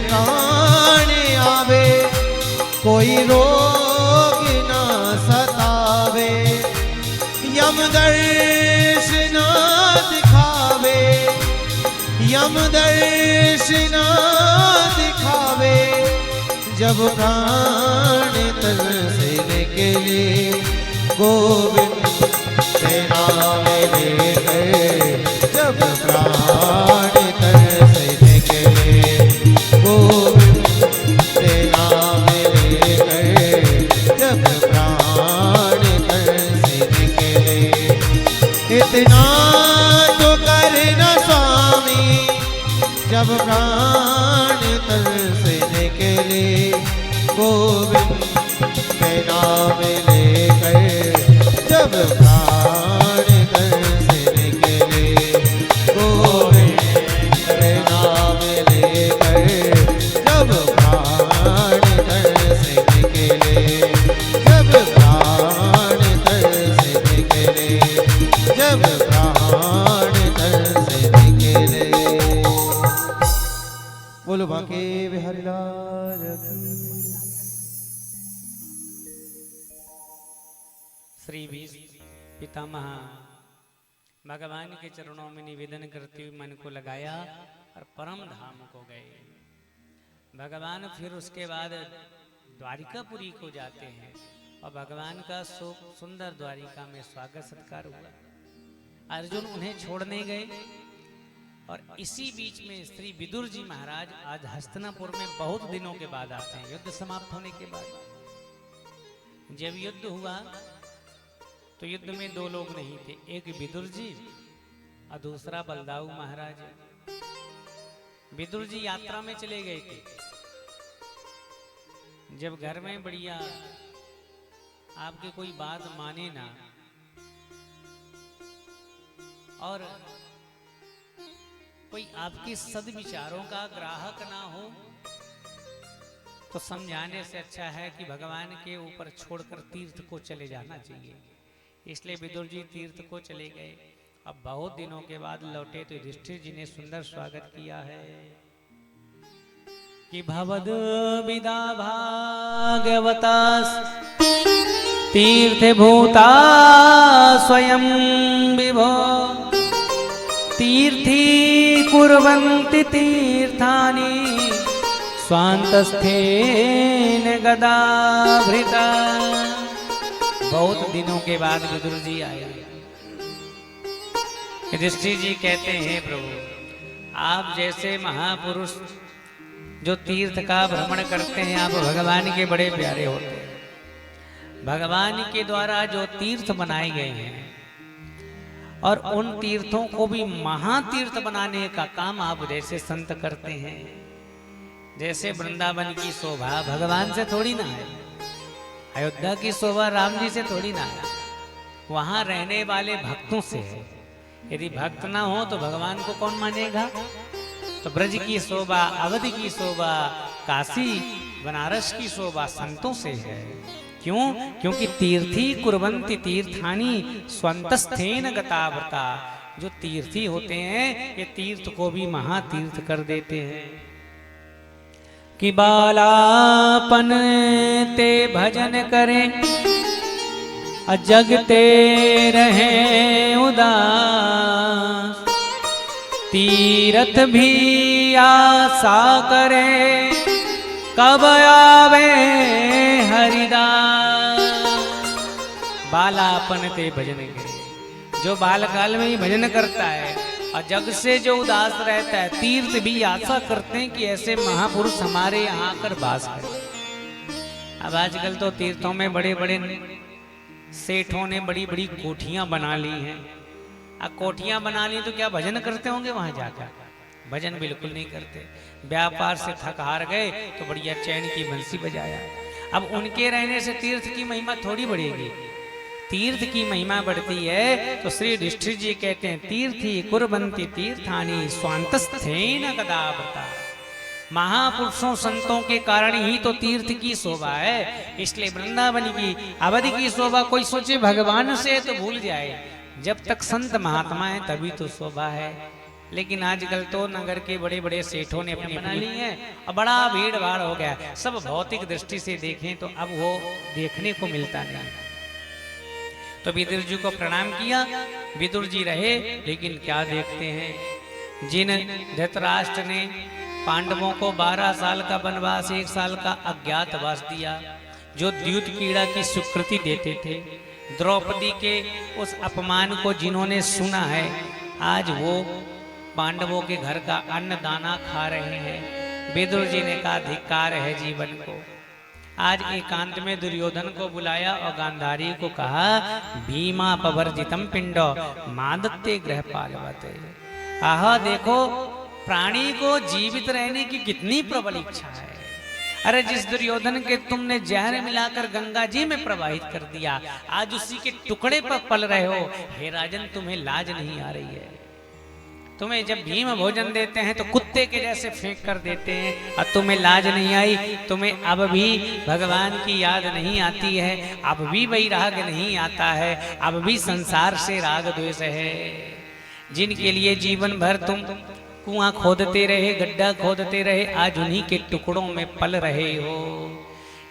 प्राण आवे, कोई रोग ना सतावे। यमदर्श ना दिखावे, यमदर्श ना दिखावे। जब प्राण तन से निकले, गोविंद के नाम लेकर। जब प्राण तन से निकले, गोविंद के नाम लेकर। जब प्राण तन से निकले, इतना तो करना स्वामी। जब प्राण तन से निकले, गोविंद के नाम लेकर। जब प्राण तन से निकले, गोविंद के नाम लेकर। जब प्राण तन से निकले, जब प्राण तन से निकले, जब प्राण तन से निकले। बोलो बांके बिहारी लाल की। श्री पितामह भगवान के चरणों में निवेदन करते हुए मन को लगाया और परम धाम को गए। भगवान फिर उसके बाद द्वारिकापुरी को जाते हैं और भगवान का सुंदर द्वारिका में स्वागत सत्कार हुआ। अर्जुन उन्हें छोड़ने गए और इसी बीच में श्री विदुर जी महाराज आज हस्तिनापुर में बहुत दिनों के बाद आते हैं, युद्ध समाप्त होने के बाद। जब युद्ध हुआ तो युद्ध में दो लोग नहीं थे, एक विदुर जी और दूसरा बलदाऊ महाराज। विदुर जी यात्रा में चले गए थे। जब घर में बढ़िया आपके कोई बात माने ना और कोई आपके सद्विचारों का ग्राहक ना हो तो समझाने से अच्छा है कि भगवान के ऊपर छोड़कर तीर्थ को चले जाना चाहिए। इसलिए विदुर जी तीर्थ को चले गए। अब बहुत दिनों के बाद लौटे तो युधिष्ठिर जी ने सुंदर स्वागत किया है कि भवद विदा भागवतास तीर्थ भूता स्वयं विभो तीर्थी कुर्वन्ति तीर्थानि स्वान्तस्थेन गदाभृता। बहुत दिनों के बाद विदुर जी आए। युधिष्ठिर जी कहते हैं प्रभु आप जैसे महापुरुष जो तीर्थ का भ्रमण करते हैं, आप भगवान के बड़े प्यारे होते हैं। भगवान के द्वारा जो तीर्थ बनाए गए हैं और उन तीर्थों को भी महातीर्थ बनाने का काम आप जैसे संत करते हैं। जैसे वृंदावन की शोभा भगवान से थोड़ी ना है, अयोध्या की शोभा राम जी से थोड़ी ना है, वहां रहने वाले भक्तों से है। यदि भक्त ना हो तो भगवान को कौन मानेगा। तो ब्रज की शोभा, अवधि की शोभा, काशी बनारस की शोभा संतों से है। क्यों? क्योंकि तीर्थी कुर्वन्ति तीर्थानि स्वन्तस्थेन गताव्रता। जो तीर्थी होते हैं ये तीर्थ को भी महातीर्थ कर देते हैं। कि बालापन ते भजन करें जगते रहे उदास। तीर्थ भी आशा करे कब आवे हरिदास। बालापन ते भजन करे, जो बालकाल में ही भजन करता है और जग से जो उदास रहता है, तीर्थ भी आशा करते हैं कि ऐसे महापुरुष हमारे यहाँ आकर वास करें। अब आजकल तो तीर्थों में बड़े बड़े सेठों ने बड़ी बड़ी कोठियां बना ली हैं। अब कोठियां बना ली तो क्या भजन करते होंगे वहां जाकर? भजन बिल्कुल नहीं करते। व्यापार से थक हार गए तो बढ़िया चैन की बंसी बजाया। अब उनके रहने से तीर्थ की महिमा थोड़ी बढ़ेगी। तीर्थ की महिमा बढ़ती है तो श्री युधिष्ठिर जी कहते हैं तीर्थी कुर्वन्ति तीर्थानि स्वान्तस्थेन गदाव्रता। महापुरुषों संतों के कारण ही तो तीर्थ की शोभा है। इसलिए वृंदावन की अवधि की शोभा कोई सोचे भगवान से तो भूल जाए। जब तक संत महात्मा है तभी तो शोभा है। लेकिन आजकल तो नगर के बड़े बड़े सेठों ने अपनी बना ली है और बड़ा भीड़ भाड़ हो गया। सब भौतिक दृष्टि से देखें तो अब वो देखने को मिलता नहीं। तो विदुर जी को प्रणाम किया। विदुर जी रहे, लेकिन क्या देखते हैं, जिन धृतराष्ट्र ने पांडवों को 12 साल का वनवास, 1 साल का अज्ञातवास दिया, जो द्यूत कीड़ा की स्वीकृति देते थे, द्रौपदी के उस अपमान को जिन्होंने सुना है, आज वो पांडवों के घर का अन्न दाना खा रहे हैं। विदुर जी ने कहा धिक्कार है जीवन को। आज एकांत में दुर्योधन को बुलाया और गांधारी को कहा भीमा पवर्जितम पिंडो मादत्ते ग्रह पालवते। आहा, देखो प्राणी को जीवित रहने की कितनी प्रबल इच्छा है। अरे जिस दुर्योधन के तुमने जहर मिलाकर गंगा जी में प्रवाहित कर दिया, आज उसी के टुकड़े पर पल रहे हो। हे राजन, तुम्हें लाज नहीं आ रही है? तुम्हें जब भीम भोजन देते हैं तो कुत्ते के जैसे फेंक कर देते हैं, और तुम्हें लाज नहीं आई? तुम्हें अब भी भगवान की याद नहीं आती है? अब भी वैराग नहीं आता है? अब भी संसार से राग द्वेष है? जिनके लिए जीवन भर तुम कुआं खोदते रहे, गड्ढा खोदते रहे, आज उन्हीं के टुकड़ों में पल रहे हो।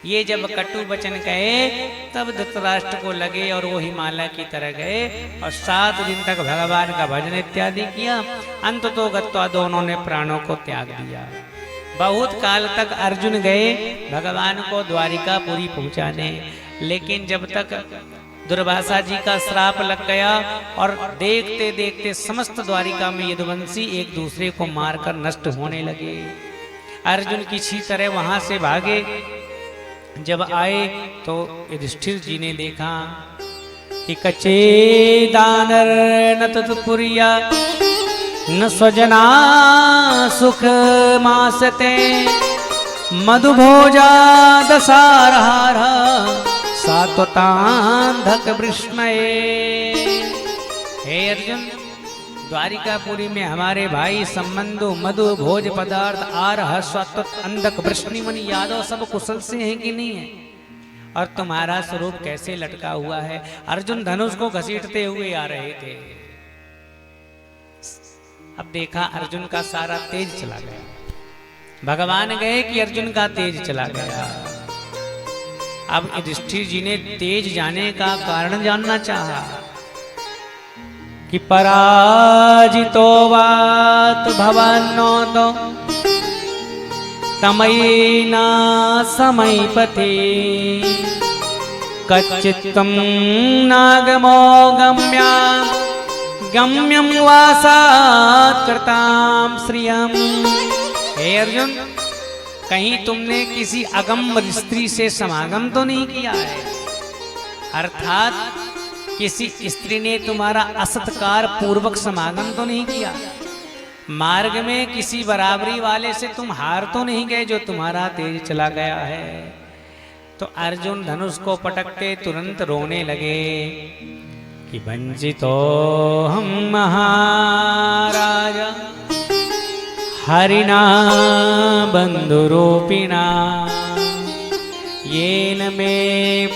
ये जब कटु वचन कहे तब धृतराष्ट्र को लगे और वो हिमालय की तरह गए और 7 दिन तक भगवान का भजन इत्यादि किया। अंत तो गत्वा दोनों ने प्राणों को त्याग दिया। बहुत काल तक अर्जुन गए भगवान को द्वारिकापुरी पहुंचाने, लेकिन जब तक दुर्वासा जी का श्राप लग गया और देखते देखते समस्त द्वारिका में यदुवंशी एक दूसरे को मारकर नष्ट होने लगे। अर्जुन किसी तरह वहां से भागे। जब आए तो युधिष्ठिर जी ने देखा कि कच्चे दानर न तत्पुरिया न स्वजना सुख मासते मधुभोजा दसारहारा सात्वतांधक वृष्णये। हे अर्जुन, द्वारिकापुरी में हमारे भाई संबंधु मधु भोज पदार्थ आरह स्वत्वत अंधक वृष्णिमणि यादव सब कुशल से हैं कि नहीं है? और तुम्हारा स्वरूप कैसे लटका हुआ है? अर्जुन धनुष को घसीटते हुए आ रहे थे। अब देखा अर्जुन का सारा तेज चला गया। भगवान गए कि अर्जुन का तेज चला गया। अब युधिष्ठिर जी ने तेज जाने का कारण जानना चाहा कि पराजितो वात भवन्नो तो तमयिना समयपते कच्चित्तम नागमो गम्या गम्यम वासात् कृताम श्रियम। हे अर्जुन, कहीं तुमने किसी अगम स्त्री से समागम तो नहीं किया है? अर्थात किसी स्त्री ने तुम्हारा असत्कार पूर्वक समागम तो नहीं किया? मार्ग में किसी बराबरी वाले से तुम हार तो नहीं गए जो तुम्हारा तेज चला गया है? तो अर्जुन धनुष को पटकते तुरंत रोने लगे कि वंचितो हम महाराज हरिणा बंधुरूपिणा येन मे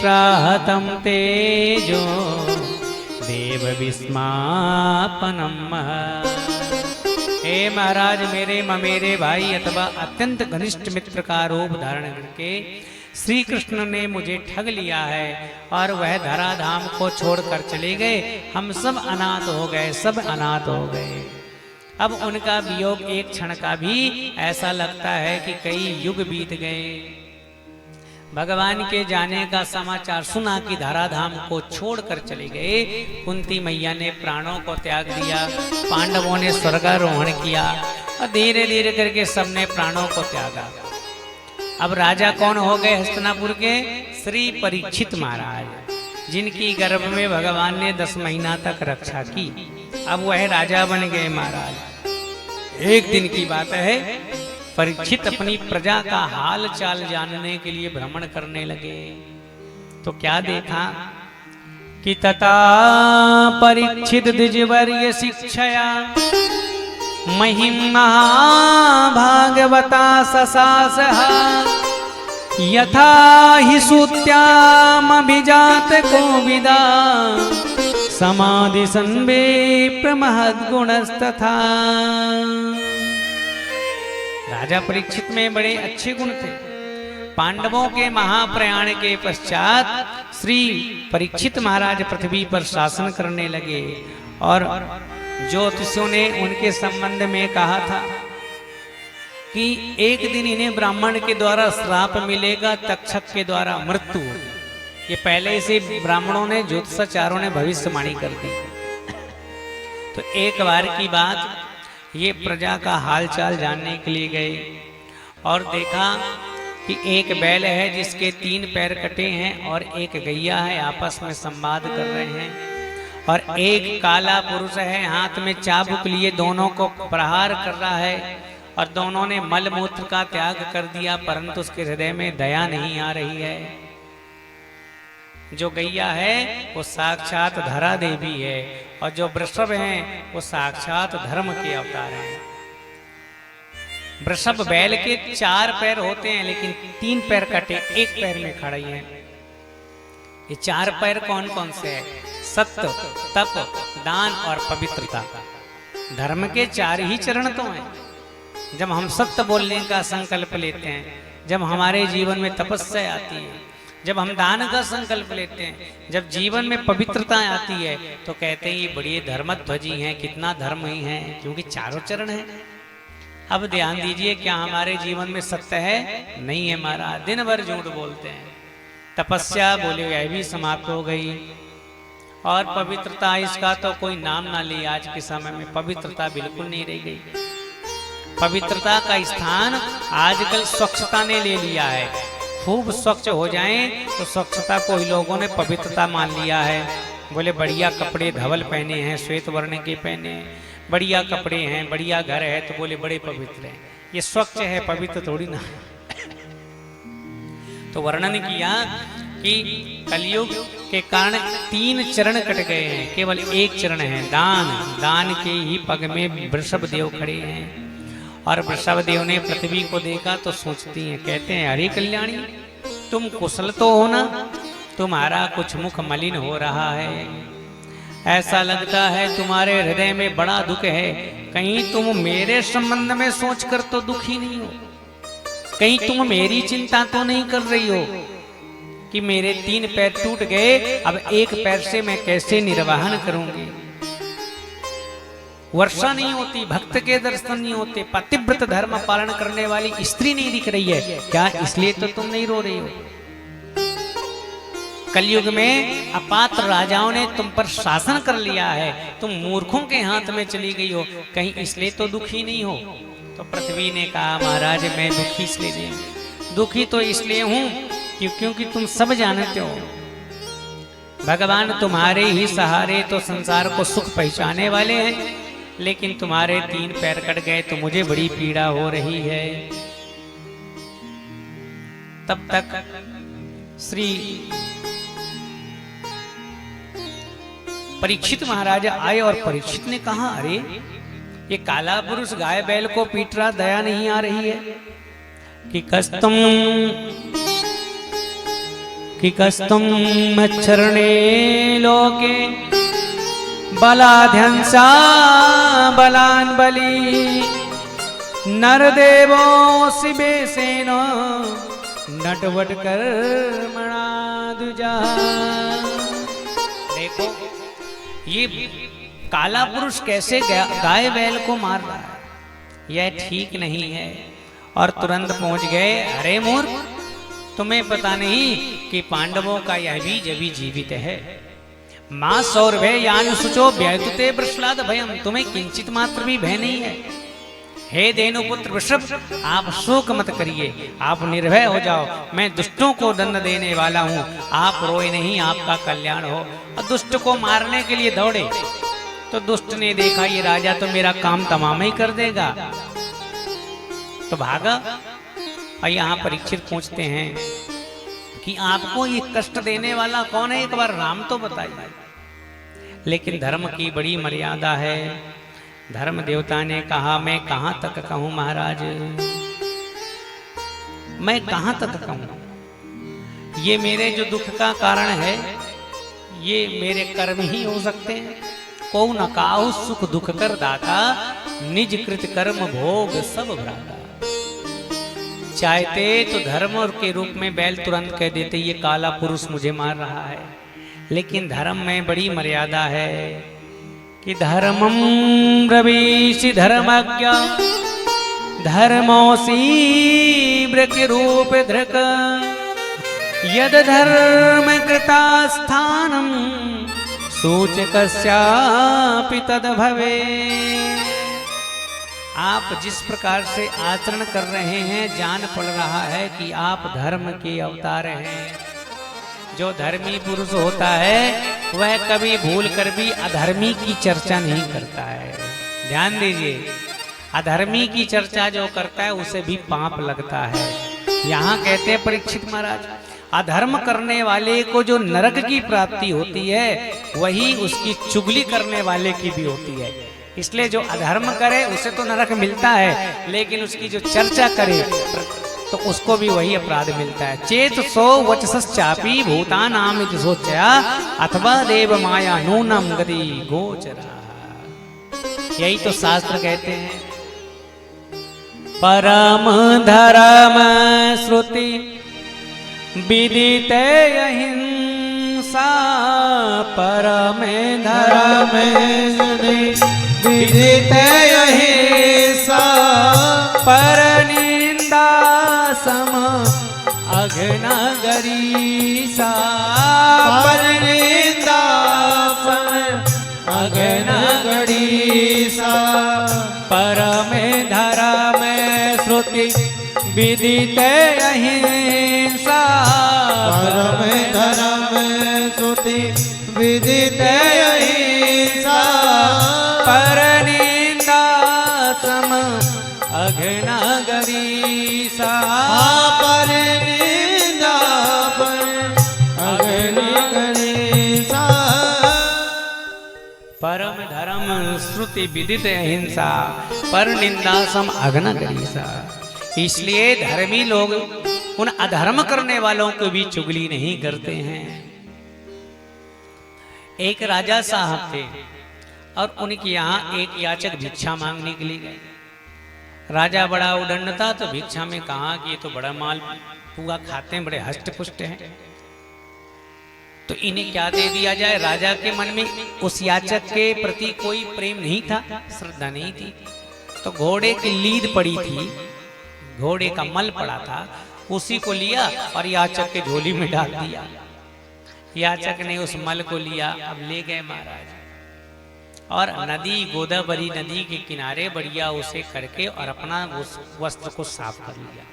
प्राहतं तेजो देव विस्मापनम। हे महाराज, मेरे ममेरे भाई अथवा अत्यंत घनिष्ठ मित्र का रूप धारण करके श्री कृष्ण ने मुझे ठग लिया है और वह धराधाम को छोड़कर चले गए। हम सब अनाथ हो गए, सब अनाथ हो गए। अब उनका वियोग एक क्षण का भी ऐसा लगता है कि कई युग बीत गए। भगवान के जाने का समाचार सुना कि धराधाम को छोड़कर चले गए। कुंती मैया ने प्राणों को त्याग दिया, पांडवों ने स्वर्गारोहण किया और धीरे धीरे करके सबने प्राणों को त्यागा। अब राजा कौन हो गए हस्तिनापुर के? श्री परीक्षित महाराज, जिनकी गर्भ में भगवान ने 10 महीना तक रक्षा की। अब वह राजा बन गए महाराज। एक दिन की बात है, परीक्षित अपनी प्रजा का हाल चाल जानने के लिए भ्रमण करने लगे। तो क्या देखा कि तथा परीक्षित द्विजवर्य शिक्षया महिमा भागवता ससासः यथा हि सूत्याम अभिजात कोविदा समाधि संवेप्य महद्गुणस्तथा। राजा परीक्षित में बड़े अच्छे गुण थे। पांडवों के महाप्रयाण के पश्चात श्री परीक्षित महाराज पृथ्वी पर शासन करने लगे और ज्योतिषियों ने उनके संबंध में कहा था कि एक दिन इन्हें ब्राह्मण के द्वारा श्राप मिलेगा, तक्षक के द्वारा मृत्यु होगी। ये पहले से ब्राह्मणों ने ज्योतिषाचार्यों ने भविष्यवाणी कर दी। तो एक बार की बात, ये प्रजा का हालचाल जानने के लिए गए और देखा कि एक बैल है जिसके 3 पैर कटे हैं और एक गैया है, आपस में संवाद कर रहे हैं। और एक काला पुरुष है, हाथ में चाबुक लिए दोनों को प्रहार कर रहा है और दोनों ने मल मूत्र का त्याग कर दिया, परंतु उसके हृदय में दया नहीं आ रही है। जो गैया है वो साक्षात धरा देवी है और जो वृषभ है वो साक्षात धर्म के अवतार हैं। वृषभ बैल के 4 पैर होते हैं लेकिन 3 पैर कटे, एक पैर में खड़े हैं। ये 4 पैर कौन कौन से हैं? सत्य, तप, दान और पवित्रता। धर्म के 4 ही चरण तो हैं। जब हम सत्य बोलने का संकल्प लेते हैं, जब हमारे जीवन में तपस्या आती है, जब हम दान का संकल्प लेते हैं, जब जीवन में पवित्रता आती है, तो कहते हैं ये बड़ी धर्मध्वजी हैं, कितना धर्म ही है, क्योंकि 4 चरण हैं। अब ध्यान दीजिए, क्या हमारे जीवन में सत्य है? नहीं है महाराज, दिन भर झूठ बोलते हैं। तपस्या बोले वह भी समाप्त हो गई और पवित्रता इसका तो कोई नाम ना ले। आज के समय में पवित्रता बिल्कुल नहीं रह गई। पवित्रता का स्थान आजकल स्वच्छता ने ले लिया है। खूब स्वच्छ हो जाएं तो स्वच्छता को ही लोगों ने पवित्रता मान लिया है। बोले बढ़िया कपड़े धवल पहने हैं, श्वेत वर्ण के पहने हैं, बढ़िया कपड़े हैं, बढ़िया घर है, तो बोले बड़े पवित्र हैं। ये स्वच्छ है, पवित्र थोड़ी ना। तो वर्णन किया कि कलयुग के कारण 3 चरण कट गए हैं, केवल एक चरण है दान। दान के ही पग में वृषभ देव खड़े हैं और वृषभ देव ने पृथ्वी को देखा तो सोचती हैं, कहते हैं हरि कल्याणी तुम कुशल तो हो ना, तुम्हारा कुछ मुख मलिन हो रहा है, ऐसा लगता है तुम्हारे हृदय में बड़ा दुख है। कहीं तुम मेरे संबंध में सोचकर तो दुखी नहीं हो, कहीं तुम मेरी चिंता तो नहीं कर रही हो कि मेरे 3 पैर टूट गए, अब एक पैर से मैं कैसे निर्वाहन करूंगी। वर्षा नहीं होती, भक्त के दर्शन नहीं होते, पतिव्रत धर्म पालन करने वाली स्त्री नहीं दिख रही है, क्या इसलिए तो तुम नहीं रो रही हो। कलयुग में अपात्र राजाओं ने तुम पर शासन कर लिया है, तुम मूर्खों के हाथ में चली गई हो, कहीं इसलिए तो दुखी नहीं हो। तो पृथ्वी ने कहा महाराज मैं दुखी इसलिए नहीं, दुखी तो इसलिए हूं क्योंकि तुम सब जानते हो भगवान तुम्हारे ही सहारे तो संसार को सुख पहुंचाने वाले हैं, लेकिन तुम्हारे 3 पैर कट गए तो मुझे बड़ी पीड़ा हो रही है। तब तक श्री परीक्षित महाराज आए और परीक्षित ने कहा अरे ये काला पुरुष गाय बैल को पीट रहा, दया नहीं आ रही है। कि कस्तम मच्छरणे लोके बलाध्यंसा बलान बली नरदेवो शिवेसेनो नटवट कर्मणा दुजा। देखो ये काला पुरुष कैसे गाय बैल को मार रहा है, यह ठीक नहीं है। और तुरंत पहुंच गए, अरे मूर्ख तुम्हें पता नहीं कि पांडवों का यह बीज अभी जीवित है। मां सौरभे यान सुचो व्यतुते वृषलाद भयम, तुम्हें किंचित मात्र भी भय नहीं है। हे धेनुपुत्र वृषभ आप शोक मत करिए, आप निर्भय हो जाओ, मैं दुष्टों को दंड देने वाला हूं, आप रोए नहीं, आपका कल्याण हो। और दुष्ट को मारने के लिए दौड़े तो दुष्ट ने देखा ये राजा तो मेरा काम तमाम ही कर देगा, तो भागा। और यहाँ परीक्षित पूछते हैं कि आपको ये कष्ट देने वाला कौन है, एक बार नाम तो बताइए। लेकिन धर्म की बड़ी मर्यादा है। धर्म देवता ने कहा मैं कहां तक कहूं महाराज, मैं कहां तक कहूं, ये मेरे जो दुख का कारण है ये मेरे कर्म ही हो सकते हैं। को न काहु सुख दुख कर दाता, निज कृत कर्म भोग सब भ्राता। चाहते तो धर्म और के रूप में बैल तुरंत कह देते ये काला पुरुष मुझे मार रहा है, लेकिन धर्म में बड़ी मर्यादा है कि धर्मम ब्रवीषि धर्मज्ञ धर्मोसी वृक रूप धृक यद धर्म कृता स्थानम सूचकस्यापि तद भवे। आप जिस प्रकार से आचरण कर रहे हैं जान पड़ रहा है कि आप धर्म के अवतार हैं। जो धर्मी पुरुष होता है वह कभी भूल कर भी अधर्मी की चर्चा नहीं करता है। ध्यान दीजिए, अधर्मी की चर्चा जो करता है उसे भी पाप लगता है। यहाँ कहते हैं परीक्षित महाराज, अधर्म करने वाले को जो नरक की प्राप्ति होती है वही उसकी चुगली करने वाले की भी होती है। इसलिए जो अधर्म करे उसे तो नरक मिलता है, लेकिन उसकी जो चर्चा करे तो उसको भी वही अपराध मिलता है। चेत सो वचसश्चापि भूतानाम इति सोचया अथवा देव माया नूनम गति गोचरा। यही तो शास्त्र कहते हैं। परम धर्म श्रुति विदित अहिंसा, परम धर्म विदित अहिंसा, पर निंदा सम अघ्नगरीसा, पर निंदा सम अघ्नगरीसा। परम धर्म श्रुति विदित अहिंसा, परम धर्म श्रुति विदित अहिंसा, पर निंदा सम अघ्नगरीसा। पर निंदा पर अघ्नगरीसा। परम धर्म श्रुति विदित अहिंसा, पर निंदा सम अघ्नगरीसा। इसलिए धर्मी लोग उन अधर्म करने वालों को भी चुगली नहीं करते हैं। एक राजा साहब थे और उनके यहाँ एक याचक भिक्षा मांगने के लिए गए। राजा बड़ा उदंड था तो भिक्षा में कहा कि ये तो बड़ा माल पुआ खाते हैं, बड़े हष्ट पुष्ट हैं, तो इन्हें क्या दे दिया जाए। राजा के मन में उस याचक के प्रति कोई प्रेम नहीं था, श्रद्धा नहीं थी। तो घोड़े की लीद पड़ी थी, घोड़े का मल पड़ा था, उसी को लिया और याचक के झोली में डाल दिया। याचक ने उस मल को लिया, अब ले गए महाराज, और नदी गोदावरी नदी के किनारे बढ़िया उसे करके और अपना उस वस्त्र को साफ कर लिया।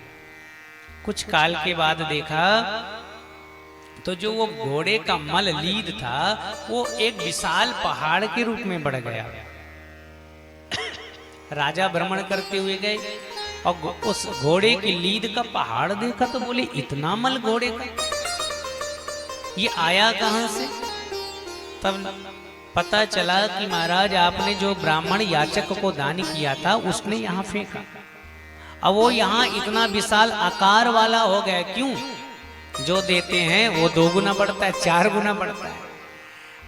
कुछ काल के बाद देखा तो जो वो घोड़े का मल लीद था वो एक विशाल पहाड़ के रूप में बढ़ गया। राजा भ्रमण करते हुए गए और उस घोड़े की लीद का पहाड़ देखा तो बोले इतना मल घोड़े का, ये आया कहां से। तब पता चला कि महाराज आपने जो ब्राह्मण याचक को दान किया था उसने यहाँ फेंका। अब वो यहाँ इतना विशाल आकार वाला हो गया। क्यों? जो देते हैं वो 2 गुना बढ़ता है, 4 गुना बढ़ता है।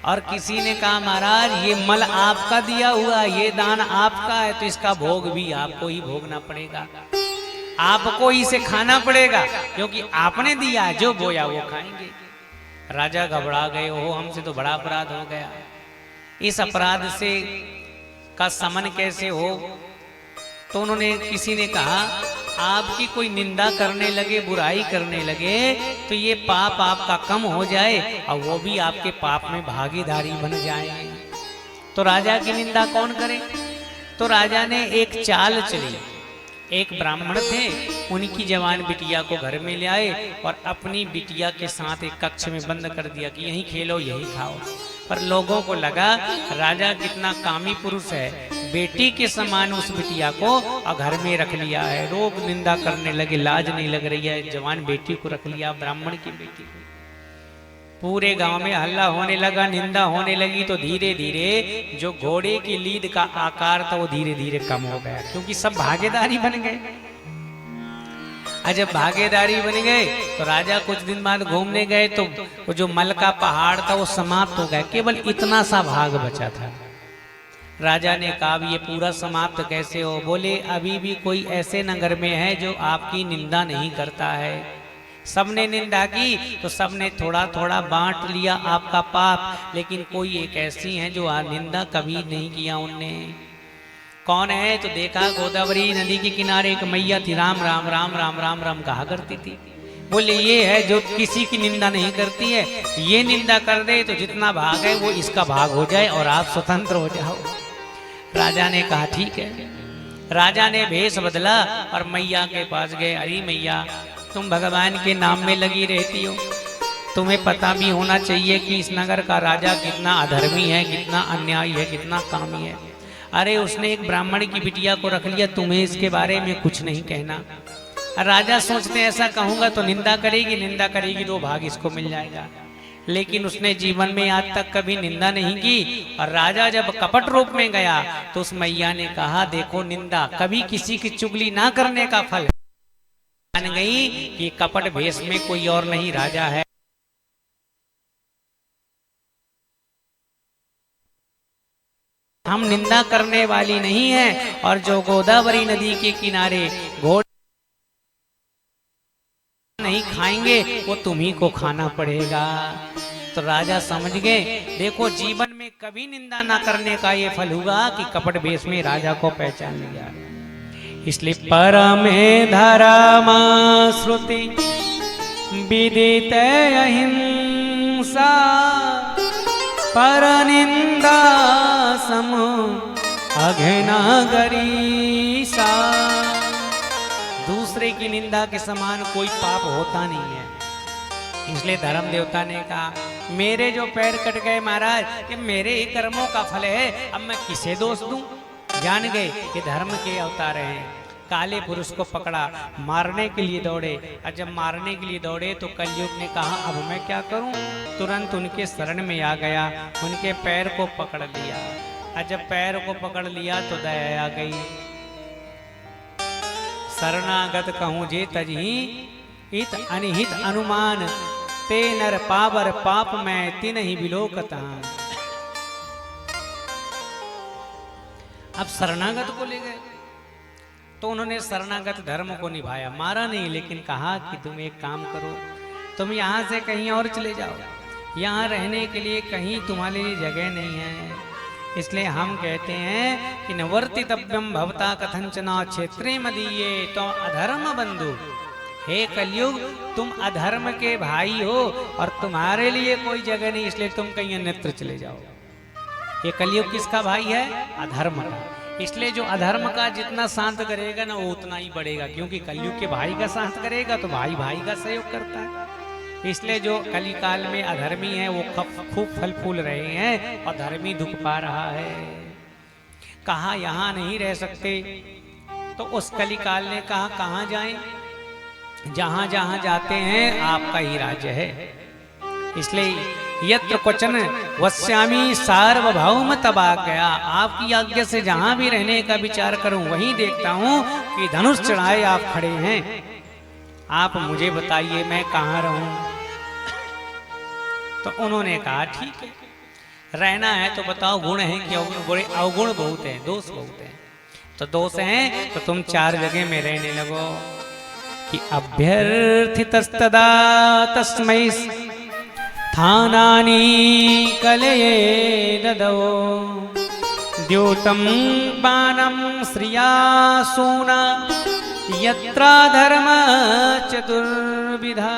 और किसी ने कहा महाराज ये मल आपका दिया हुआ, ये दान आपका है, तो इसका भोग भी आपको ही भोगना पड़ेगा, आपको ही इसे खाना पड़ेगा, क्योंकि आपने दिया, जो बोया वो खाएंगे। राजा घबरा गए, हो हमसे तो बड़ा अपराध हो गया, इस अपराध से का समन कैसे हो। तो उन्होंने किसी ने कहा आपकी कोई निंदा करने लगे, बुराई करने लगे तो ये पाप आपका कम हो जाए और वो भी आपके पाप में भागीदारी बन जाए। तो राजा की निंदा कौन करे। तो राजा ने एक चाल चली। एक ब्राह्मण थे, उनकी जवान बिटिया को घर में ले आए और अपनी बिटिया के साथ एक कक्ष में बंद कर दिया कि यहीं खेलो यहीं खाओ। पर लोगों को लगा राजा कितना कामी पुरुष है, बेटी के समान उस बिटिया को और घर में रख लिया है। लोग निंदा करने लगे, लाज नहीं लग रही है, जवान बेटी को रख लिया, ब्राह्मण की बेटी को। पूरे गांव में हल्ला होने लगा, निंदा होने लगी। तो धीरे धीरे जो घोड़े की लीद का आकार था वो धीरे धीरे कम हो गया, क्योंकि सब भागीदारी बन गए। और जब भागीदारी बन गए तो राजा कुछ दिन बाद घूमने गए तो वो जो मल का पहाड़ था वो समाप्त हो गया, केवल इतना सा भाग बचा था। राजा ने कहा ये पूरा समाप्त कैसे हो? बोले अभी भी कोई ऐसे नगर में है जो आपकी निंदा नहीं करता है। सबने निंदा की तो सबने थोड़ा थोड़ा बांट लिया आपका पाप, लेकिन कोई एक ऐसी है जो निंदा कभी नहीं किया उनने। कौन है? तो देखा गोदावरी नदी के किनारे एक मैया थी, राम राम राम राम राम राम कहा करती थी। बोले ये है जो किसी की निंदा नहीं करती है, ये निंदा कर दे तो जितना भाग है वो इसका भाग हो जाए और आप स्वतंत्र हो जाओ। राजा ने कहा ठीक है। राजा ने भेष बदला और मैया के पास गए। अरे मैया, तुम भगवान के नाम में लगी रहती हो, तुम्हें पता भी होना चाहिए कि इस नगर का राजा कितना अधर्मी है, कितना अन्यायी है, कितना कामी है। अरे उसने एक ब्राह्मण की बिटिया को रख लिया, तुम्हें इसके बारे में कुछ नहीं कहना। राजा सोचते ऐसा कहूंगा तो निंदा करेगी तो भाग इसको मिल जाएगा। लेकिन उसने जीवन में आज तक कभी निंदा नहीं की। और राजा जब कपट रूप में गया तो उस मैया ने कहा देखो, निंदा कभी किसी की चुगली ना करने का फल। जान गई कि कपट भेष में कोई और नहीं राजा है। हम निंदा करने वाली नहीं है। और जो गोदावरी नदी के किनारे घोड़े नहीं खाएंगे वो तुम्ही को खाना पड़ेगा। तो राजा समझ गए, देखो जीवन में कभी निंदा ना करने का ये फल हुआ कि कपट भेष में राजा को पहचान लिया। इसलिए परमे धर्म श्रुति विदित अहिंसा पर निंदा सम अघना गरीसा। दूसरे की निंदा के समान कोई पाप होता नहीं है। इसलिए धर्म देवता ने कहा मेरे जो पैर कट गए महाराज, ये मेरे ही कर्मों का फल है, अब मैं किसे दोष दूं। जान गए कि धर्म के अवतार हैं। काले पुरुष को पकड़ा, मारने के लिए दौड़े। और जब मारने के लिए दौड़े तो कलयुग ने कहा अब मैं क्या करूं? तुरंत उनके शरण में आ गया, उनके पैर को पकड़ लिया। और जब पैर को पकड़ लिया तो दया आ गई। शरणागत कहूं जे तजही हित अनिहित अनुमान, ते नर पावर पाप में तिन ही बिलोकता। अब शरणागत को ले गए तो उन्होंने शरणागत धर्म को निभाया, मारा नहीं, लेकिन कहा कि तुम एक काम करो, तुम यहाँ से कहीं और चले जाओ, यहाँ रहने के लिए कहीं तुम्हारे लिए जगह नहीं है। इसलिए हम कहते हैं कि निवर्तितव्यम भवता कथंचना क्षेत्रे मदीये तो अधर्म बंधु। हे कलयुग, तुम अधर्म के भाई हो और तुम्हारे लिए कोई जगह नहीं, इसलिए तुम कहीं अन्यत्र चले जाओ। ये कलयुग किसका भाई है? अधर्म का। इसलिए जो अधर्म का जितना शांत करेगा ना वो उतना ही बढ़ेगा, क्योंकि कलयुग के भाई का शांत करेगा तो भाई भाई का सहयोग करता है। इसलिए जो कलिकाल में अधर्मी है वो खूब फल फूल रहे हैं और धर्मी दुख पा रहा है। कहा यहाँ नहीं रह सकते, तो उस कलिकाल ने कहा कहाँ जाएं? जहां जहां जाते हैं आपका ही राज्य है। इसलिए यत्र क्वचन वस्यामी सार्वभौम तबा गया। आपकी आज्ञा से जहां भी रहने का विचार करूं वहीं देखता हूं कि धनुष चढ़ाए आप खड़े हैं। आप मुझे बताइए मैं कहाँ रहूं? तो उन्होंने कहा ठीक है, रहना है तो बताओ, गुण है कि अवगुण बहुत है, दोष बहुत है। तो दोष हैं तो तुम 4 जगह में रहने लगो। कि अभ्यर्थितस्तदा तस्मै स्थानानि कलये ददौ द्योतं पानं श्रिया सूना यत्रा धर्म चतुर्विधा।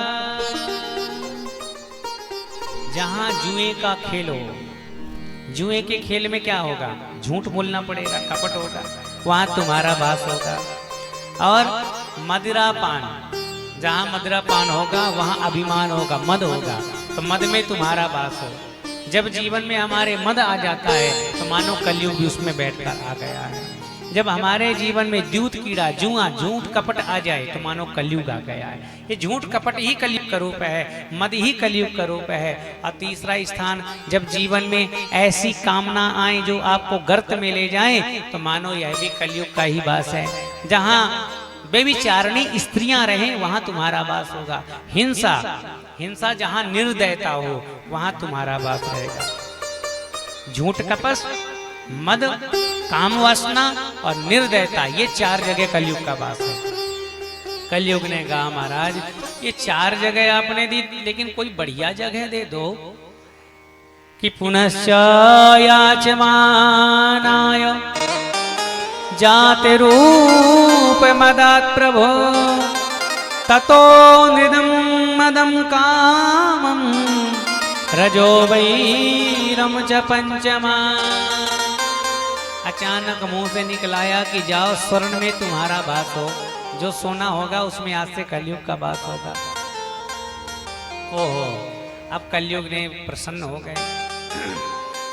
जहां जुए का खेल हो, जुए के खेल में क्या होगा? झूठ बोलना पड़ेगा, कपट होगा, वहां तुम्हारा वास होगा। और मदिरा पान, जहां मदिरा पान होगा वहां अभिमान होगा, मद होगा, तो मद में तुम्हारा वास हो। जब जीवन में हमारे मद आ जाता है तो मानो कलयुग भी उसमें बैठकर आ गया है। जब हमारे जीवन में द्यूत कीड़ा, जुआ, झूठ कपट आ जाए तो मानो कलयुग आ गया है। ये झूठ कपट ही कलयुग का रूप है, मद ही कलयुग का रूप है। और तीसरा स्थान, जब जीवन में ऐसी कामना आए जो आपको गर्त में ले जाए तो मानो यह भी कलयुग का ही वास है। जहां बेविचारणी स्त्रियां रहें वहां तुम्हारा वास होगा। हिंसा हिंसा जहां निर्दयता हो वहां तुम्हारा वास रहेगा। झूठ कपट मद काम वासना और निर्दयता ये 4 जगह कलयुग का वास है। कलयुग ने कहा महाराज ये 4 जगह आपने दी लेकिन कोई बढ़िया जगह दे दो कि पुनश्च याचमानाय जाते रूप मदात् प्रभो ततो निदम मदम कामम रजो वैरम च पंचमा। अचानक मुंह से निकलाया कि जाओ स्वर्ण में तुम्हारा वास हो, जो सोना होगा उसमें आज से कलयुग का वास होगा। ओहो अब कलयुग ने प्रसन्न हो गए।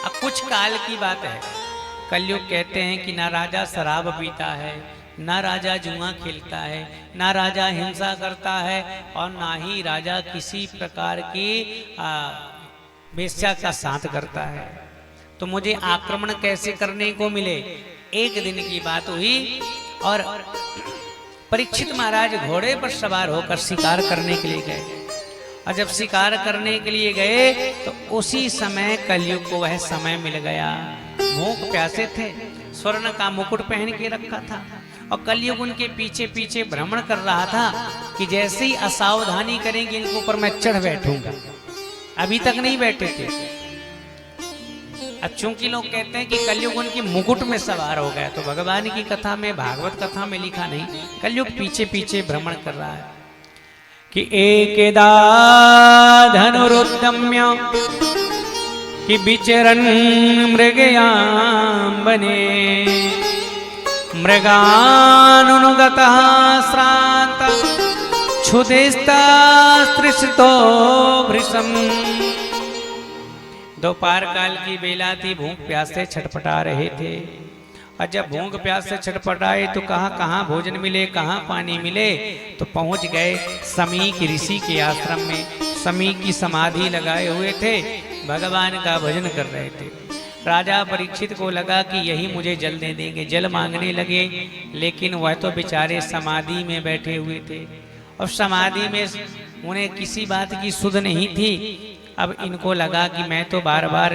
अब कुछ काल की बात है। कलयुग कहते हैं कि ना राजा शराब पीता है, ना राजा जुआ खेलता है, ना राजा हिंसा करता है और ना ही राजा किसी प्रकार की वेश्या का साथ करता है। तो मुझे आक्रमण कैसे करने को मिले। एक दिन की बात हुई और परीक्षित महाराज घोड़े पर सवार होकर शिकार करने के लिए गए और जब शिकार करने के लिए गए तो उसी समय कलयुग को वह समय मिल गया। भूख प्यासे थे, स्वर्ण का मुकुट पहन के रखा था और कलयुग उनके पीछे पीछे भ्रमण कर रहा था कि जैसे ही असावधानी करेंगे इनके ऊपर मैं चढ़ बैठूंगा। अभी तक नहीं बैठे थे। अब चूंकि लोग कहते हैं कि कलयुग उनकी मुकुट में सवार हो गया तो भगवान की कथा में भागवत कथा में लिखा नहीं, कलयुग पीछे पीछे भ्रमण कर रहा है कि एकेदा धनुरुद्यम्य कि विचरन् मृगयां बने मृगानुगतः श्रांत क्षुधिस्तास्त्रिषितो भृशं। दोपहर काल की बेला थी, भूख प्यास से छटपटा रहे थे और जब भूख प्यास से छटपटाए तो कहाँ भोजन मिले, कहाँ पानी मिले, तो पहुंच गए समीक ऋषि के आश्रम में। समीक की समाधि लगाए हुए थे, भगवान का भजन कर रहे थे। राजा परीक्षित को लगा कि यही मुझे जल दे देंगे, जल मांगने लगे, लेकिन वह तो बेचारे समाधि में बैठे हुए थे और समाधि में उन्हें किसी बात की सुध नहीं थी। अब इनको लगा कि मैं तो बार बार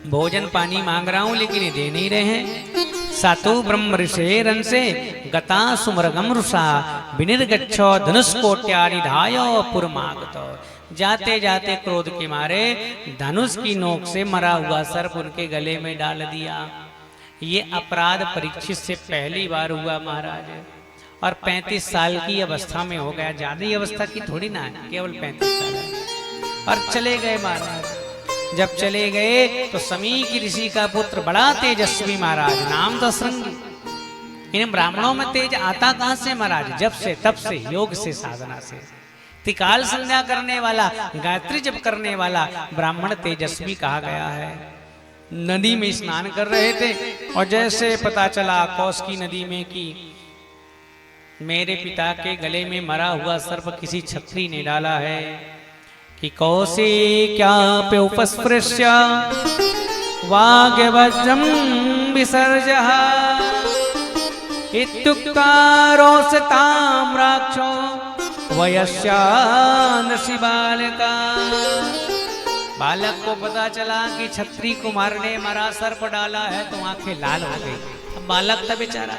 भोजन पानी मांग रहा हूं लेकिन ये दे नहीं रहे हैं। सातु ब्रह्म ऋषे रंसे गता सुमरगम रुषा विनिर्गच्छो धनुष्कोट्यानिधाय पुरमागतो। जाते जाते क्रोध के मारे धनुष की नोक से मरा हुआ सर्प उनके गले में डाल दिया। ये अपराध परीक्षित से पहली बार हुआ महाराज और 35 साल की अवस्था में हो गया। ज्यादा ही अवस्था की थोड़ी ना है, केवल 35 साल है। और चले गए महाराज। जब चले गए तो समीक ऋषि का पुत्र बड़ा तेजस्वी महाराज, नाम तो श्रृंगी। इन ब्राह्मणों में तेज आता कहां से महाराज? जब से तब से, योग से, साधना से। त्रिकाल संध्या करने वाला, गायत्री जप करने वाला ब्राह्मण तेजस्वी कहा गया है। नदी में स्नान कर रहे थे और जैसे पता चला कौशिकी नदी में कि मेरे पिता के गले में मरा हुआ सर्प किसी छत्री ने डाला है कि कौशिक्यापि उपस्पृश्य वाग्वज्रं विसर्जः इत्युक्तारोषतां राक्षो वयस्यानसि बालका। बालक को पता चला कि छत्री कुमार ने मरा सर्प डाला है तो आंखें लाल हो गई। अब बालक था बेचारा,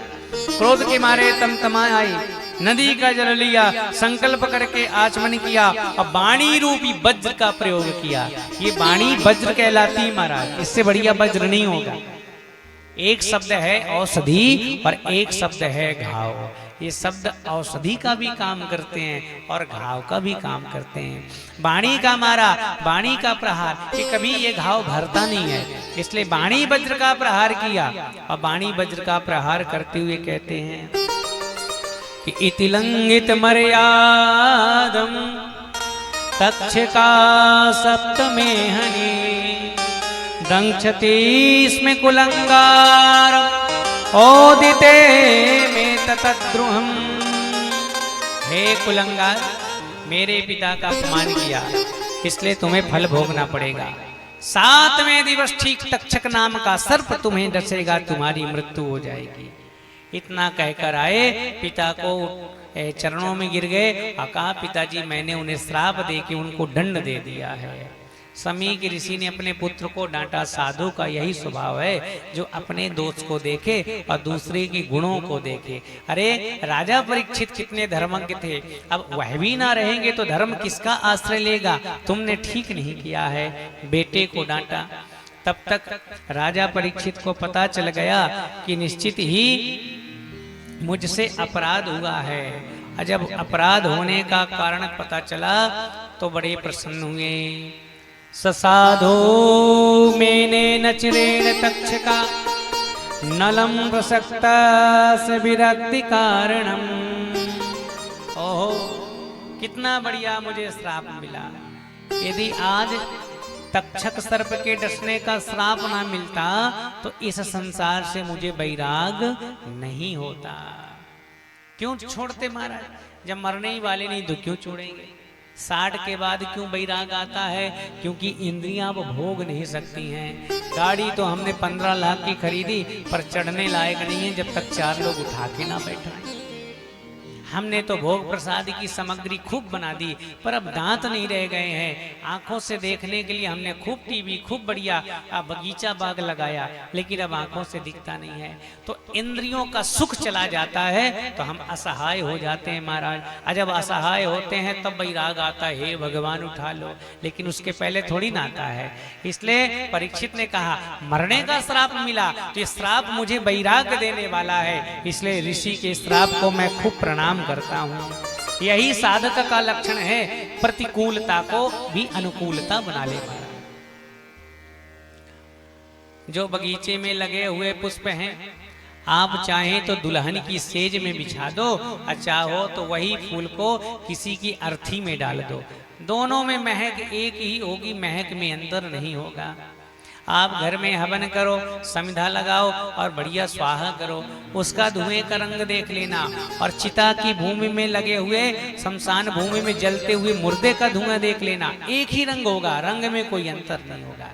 क्रोध के मारे तमतमा आई, नदी का जल लिया, संकल्प करके आचमन किया और वाणी रूपी वज्र का प्रयोग किया। ये वाणी वज्र कहलाती महाराज, इससे बढ़िया वज्र नहीं होगा। एक शब्द है औषधि और एक शब्द है घाव। ये शब्द औषधि का भी काम करते हैं और घाव का भी काम करते हैं। वाणी का मारा, वाणी का प्रहार, कि कभी ये घाव भरता नहीं है, इसलिए वाणी वज्र का प्रहार किया और वाणी वज्र का प्रहार करते हुए कहते हैं कि इति लंघित मर्यादम तक्षका सप्तमे हनि दंक्षति स्म कुलंगार ओदिते में ततद्रुहम। हे कुलंगार, मेरे पिता का अपमान किया इसलिए तुम्हें फल भोगना पड़ेगा। 7वें दिवस ठीक तक्षक नाम का सर्प तुम्हें डसेगा, तुम्हारी मृत्यु हो जाएगी। इतना कहकर आए, पिता को चरणों में गिर गए और कहा, पिताजी मैंने उन्हें श्राप दे के उनको दंड दे दिया है। समीक ऋषि ने अपने पुत्र को डांटा। साधु का यही स्वभाव है, जो अपने दोष को देखे और दूसरे के गुणों को देखे। अरे राजा परीक्षित कितने धर्मज्ञ थे, अब वह भी ना रहेंगे तो धर्म किसका आश्रय लेगा? तुमने ठीक नहीं किया है, बेटे को डांटा। तब तक राजा परीक्षित को पता चल गया कि निश्चित ही मुझसे अपराध हुआ है। और जब अपराध होने का कारण पता चला तो बड़े प्रसन्न हुए। ससाधो मेने नचरेण तक्षका नलम प्रसक्ता से विरक्ति कारणम। ओहो, कितना बढ़िया मुझे श्राप मिला। यदि आज तक्षक सर्प के डसने का श्राप ना मिलता तो इस संसार से मुझे वैराग नहीं होता। क्यों छोड़ते महाराज? जब मरने ही वाले नहीं तो क्यों छोड़ेंगे? 60 के बाद क्यों वैराग आता है? क्योंकि इंद्रियां अब भोग नहीं सकती हैं। गाड़ी तो हमने 15 लाख की खरीदी, पर चढ़ने लायक नहीं है जब तक 4 लोग उठा के ना बैठाएं। हमने तो भोग प्रसाद की सामग्री खूब बना दी, पर अब दांत नहीं रह गए हैं। आंखों से देखने के लिए हमने खूब टीवी, खूब बढ़िया बगीचा बाग लगाया, लेकिन अब आंखों से दिखता नहीं है। तो इंद्रियों का सुख चला जाता है तो हम असहाय हो जाते हैं महाराज। और जब असहाय होते हैं तब वैराग आता है, हे भगवान उठा लो, लेकिन उसके पहले थोड़ी ना आता है। इसलिए परीक्षित ने कहा, मरने का श्राप मिला तो ये श्राप मुझे वैराग देने वाला है, इसलिए ऋषि के श्राप को मैं खूब प्रणाम करता हूं। यही साधक का लक्षण है, प्रतिकूलता को भी अनुकूलता बना ले। जो बगीचे में लगे हुए पुष्प हैं, आप चाहें तो दुल्हन की सेज में बिछा दो, और चाहो तो वही फूल को किसी की अर्थी में डाल दो, दोनों में महक एक ही होगी, महक में अंतर नहीं होगा। आप घर में हवन करो, समिधा लगाओ और बढ़िया स्वाहा करो, उसका धुएं का रंग देख लेना, और चिता की भूमि में लगे हुए, शमशान भूमि में जलते हुए मुर्दे का धुआं देख लेना, एक ही रंग होगा, रंग में कोई अंतर नहीं होगा।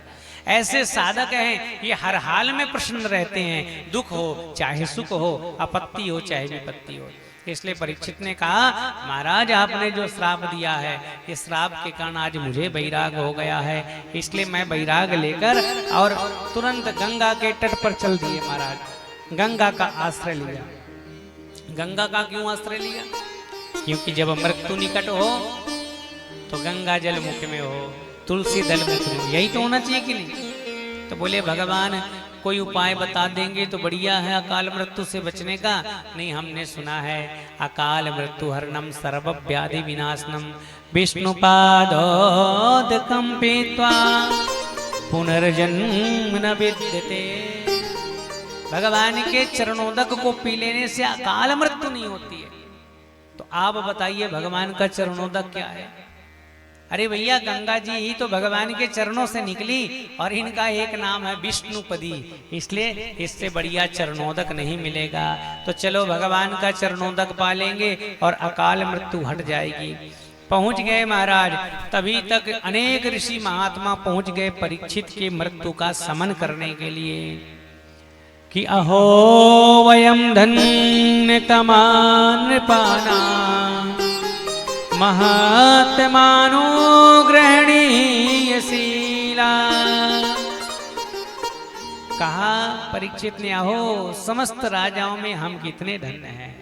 ऐसे साधक हैं, ये हर हाल में प्रसन्न रहते हैं, दुख हो चाहे सुख हो, आपत्ति हो चाहे विपत्ति हो। इसलिए परीक्षित ने कहा, महाराज आपने जो श्राप दिया है, इस श्राप के कारण आज मुझे वैराग हो गया है, इसलिए मैं वैराग लेकर और तुरंत गंगा के तट पर चल दिए। महाराज गंगा का आश्रय लिया। गंगा का क्यों आश्रय लिया? क्योंकि जब मृत्यु निकट हो तो गंगा जल मुख में हो, तुलसी दल मुख में, यही तो होना चाहिए कि नहीं? तो बोले भगवान कोई उपाय बता देंगे तो बढ़िया है अकाल मृत्यु से बचने का। नहीं, हमने सुना है अकाल मृत्यु हरणम सर्व व्याधि विनाशनम विष्णुपादोदकं पीत्वा पुनर्जन्म न विद्यते। भगवान के चरणोदक को पी लेने से अकाल मृत्यु नहीं होती है। तो आप बताइए भगवान का चरणोदक क्या है? अरे भैया, गंगा जी ही तो भगवान के चरणों से निकली, और इनका एक नाम है विष्णुपदी, इसलिए इससे बढ़िया चरणोदक नहीं मिलेगा। तो चलो भगवान का चरणोदक पालेंगे और अकाल मृत्यु हट जाएगी। पहुंच गए महाराज। तभी तक अनेक ऋषि महात्मा पहुंच गए परीक्षित के मृत्यु का समन करने के लिए कि अहो वयम धन्य तमान पाना महात्मानो ग्रहणीय शीला। कहा परीक्षित ने, अहो समस्त राजाओं में हम कितने धन्य हैं।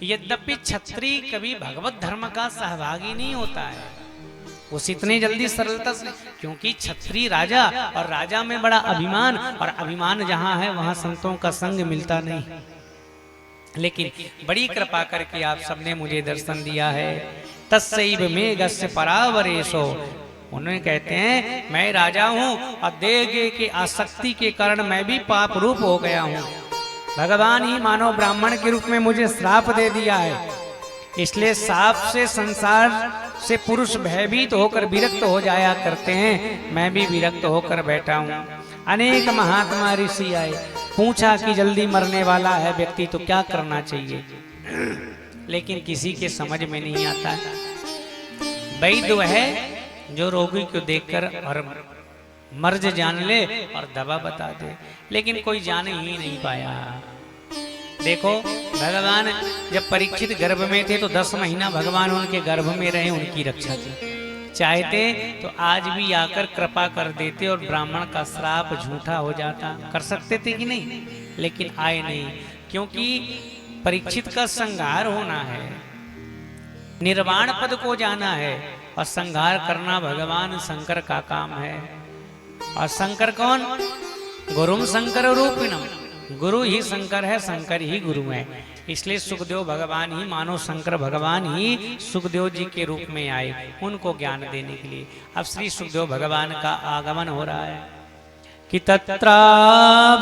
यद्यपि क्षत्रिय कभी भगवत धर्म का सहभागी नहीं होता है, उस इतनी जल्दी सरलता से, क्योंकि क्षत्रिय राजा, और राजा में बड़ा अभिमान, और अभिमान जहां है वहां संतों का संग मिलता नहीं। लेकिन बड़ी कृपा करके आप सबने मुझे दर्शन दिया है। तस्सैव मेघस्य परावरेशो। उन्होंने कहते हैं मैं राजा हूं और देह की आसक्ति के कारण मैं भी पाप रूप हो गया हूं। भगवान ही मानव ब्राह्मण के रूप में मुझे श्राप दे दिया है, इसलिए साप से संसार से पुरुष भयभीत होकर विरक्त हो जाया करते हैं। मैं भी विरक्त होकर बैठा हूं। अनेक महात्मा ऋषि आए, पूछा कि जल्दी मरने वाला है व्यक्ति तो क्या करना चाहिए, लेकिन किसी के समझ में नहीं आता है। वैद्य वह है जो रोगी को देखकर और मर्ज जान ले और दवा बता दे, लेकिन कोई जान ही नहीं पाया। देखो भगवान जब परीक्षित गर्भ में थे तो 10 महीना भगवान उनके गर्भ में रहे, उनकी रक्षा की। चाहते तो आज भी आकर कृपा कर देते और ब्राह्मण का श्राप झूठा हो जाता। कर सकते थे कि नहीं, लेकिन आए नहीं, क्योंकि परीक्षित का संहार होना है, निर्वाण पद को जाना है, और संहार करना भगवान शंकर का काम है। और शंकर कौन? गुरुम शंकर रूपिणम, गुरु ही शंकर है, शंकर ही गुरु है। इसलिए सुखदेव भगवान ही, मानो शंकर भगवान ही सुखदेव जी के रूप में आए उनको ज्ञान देने के लिए। अब श्री सुखदेव भगवान का आगमन हो रहा है कि तत्रा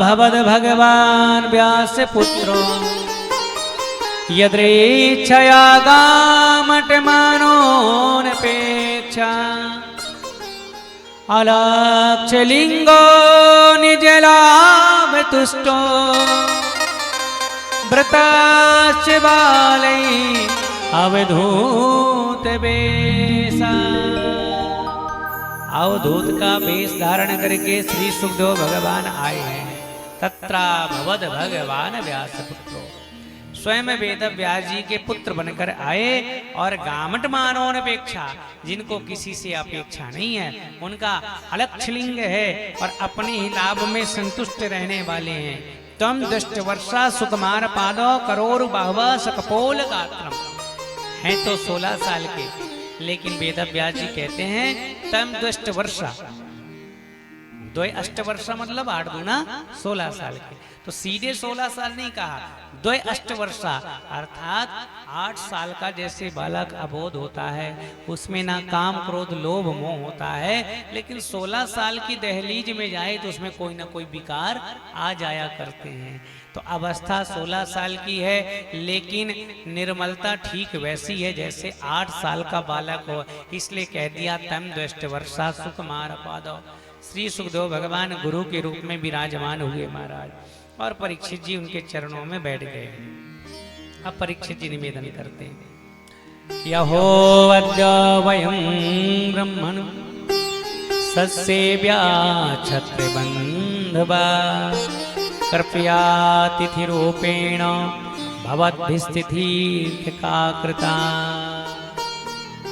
भवद भगवान व्यास पुत्रो यद्रेच्छया गामट मानोनपेक्षा अलक्षलिंगो निज लाभ तुष्टो व्रताश्च बालै अवधूत वेशा। अवधूत का वेश धारण करके श्री सुखदेव भगवान आए हैं। तत्रा भवद भगवान व्यास पुत्रो, स्वयं वेद व्यास जी के पुत्र बनकर आए, और गामट मानोनपेक्षा, जिनको किसी से अपेक्षा नहीं है, उनका अलक्षलिंग है और अपने ही लाभ में संतुष्ट रहने वाले हैं। तम दुष्ट वर्षा सुकुमार पादो करोरु बाहुवा सकपोल गात्रम, हैं तो 16 साल के, लेकिन वेद व्यास जी कहते हैं तम दुष्ट वर्षा, 2 अष्ट वर्षा मतलब 8 दूना 16 साल के। तो सीधे 16 साल नहीं कहा, 2 अष्ट वर्षा अर्थात 8 साल का जैसे बालक अबोध होता है, उसमें ना काम क्रोध लोभ मोह होता है, लेकिन 16 साल की दहलीज में जाए तो उसमें कोई ना कोई विकार आ जाया करते हैं। तो अवस्था 16 साल की है, लेकिन निर्मलता ठीक वैसी है जैसे 8 साल का बालक हो। इसलिए कह दिया तम द्वष्ट वर्षा सुकुमार पादो। श्री सुखदेव भगवान गुरु के रूप में विराजमान हुए महाराज, और परीक्षित जी उनके चरणों में बैठ गए। अब परीक्षित जी निवेदन करते हैं, यहो अद्य वयं ब्रह्मण ससेव्या छत्रबन्धवा कृपया तिथि रूपेण भवद्भिस्तिथि का कृता।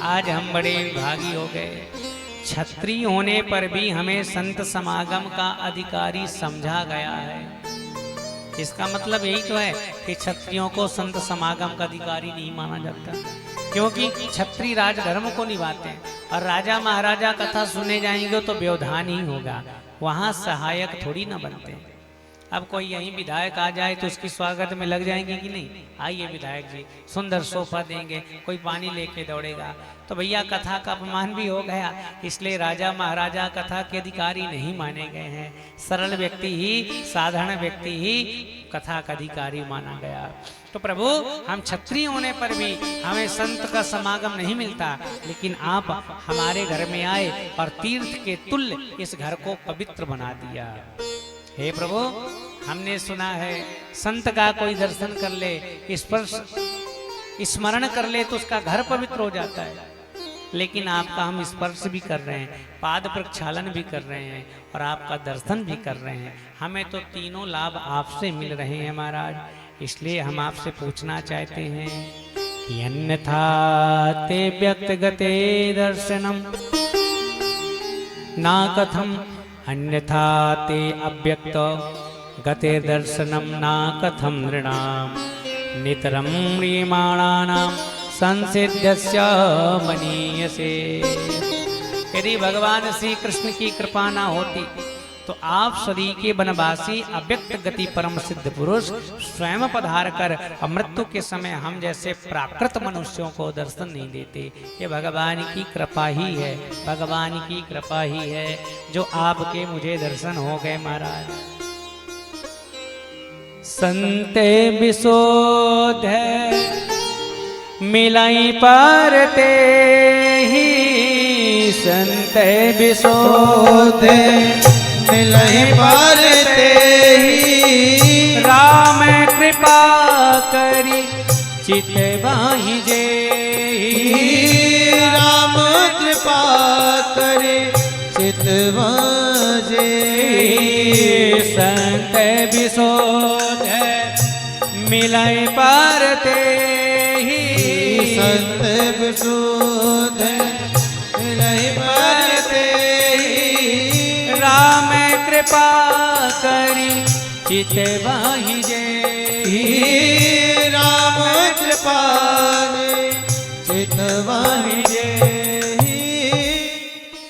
आज हम बड़े भागी हो गए, छत्री होने पर भी हमें संत समागम का अधिकारी समझा गया है। इसका मतलब यही तो है कि क्षत्रियों को संत समागम का अधिकारी नहीं माना जाता, क्योंकि क्षत्रिय राजधर्म को निभाते हैं, और राजा महाराजा कथा सुने जाएंगे तो व्यवधान ही होगा, वहां सहायक थोड़ी ना बनते हैं। अब कोई यहीं विधायक आ जाए तो उसकी स्वागत में लग जाएंगे कि नहीं, आइए विधायक जी, सुंदर सोफा देंगे, कोई पानी लेके दौड़ेगा, तो भैया कथा का अपमान भी हो गया। इसलिए राजा महाराजा कथा के अधिकारी नहीं माने गए हैं, सरल व्यक्ति ही, साधारण व्यक्ति ही कथा का अधिकारी माना गया। तो प्रभु, हम क्षत्रिय होने पर भी हमें संत का समागम नहीं मिलता, लेकिन आप हमारे घर में आए और तीर्थ के तुल्य इस घर को पवित्र बना दिया। हे प्रभु, हमने सुना है संत का कोई दर्शन कर ले, स्पर्श स्मरण कर ले तो उसका घर पवित्र हो जाता है, लेकिन आपका हम स्पर्श भी कर रहे हैं, पाद प्रक्षालन भी कर रहे हैं और आपका दर्शन भी कर रहे हैं। हमें तो तीनों लाभ आपसे मिल रहे हैं महाराज। इसलिए हम आपसे पूछना चाहते हैं कि अन्यथा ते व्यक्तगते दर्शनम ना कथम अन्यथा ते अव्यक्त गते दर्शनम ना कथम नृणाम नितरम म्रियमाणानां संसिद्ध्यस्य मनीयसे। यदि भगवान श्री कृष्ण की कृपा ना होती तो आप सदी के वनवासी अव्यक्त गति परम सिद्ध पुरुष स्वयं पधार कर मृत्यु के समय हम जैसे प्राकृत मनुष्यों को दर्शन नहीं देते। ये भगवान की कृपा ही है, भगवान की कृपा ही है जो आपके मुझे दर्शन हो गए महाराज। संते विशोध मिलाई परते ही, संते विशोध मिलहि परते ही, राम कृपा करी चितवाहि जे। राम कृपा करे चितवाहि जे। संत विशोध मिलाई पार ते ही संत विशुद्ध मिलहि पर तेहि राम कृपा करी चित बाहि जे राम कृपा चितवाहि जेहि।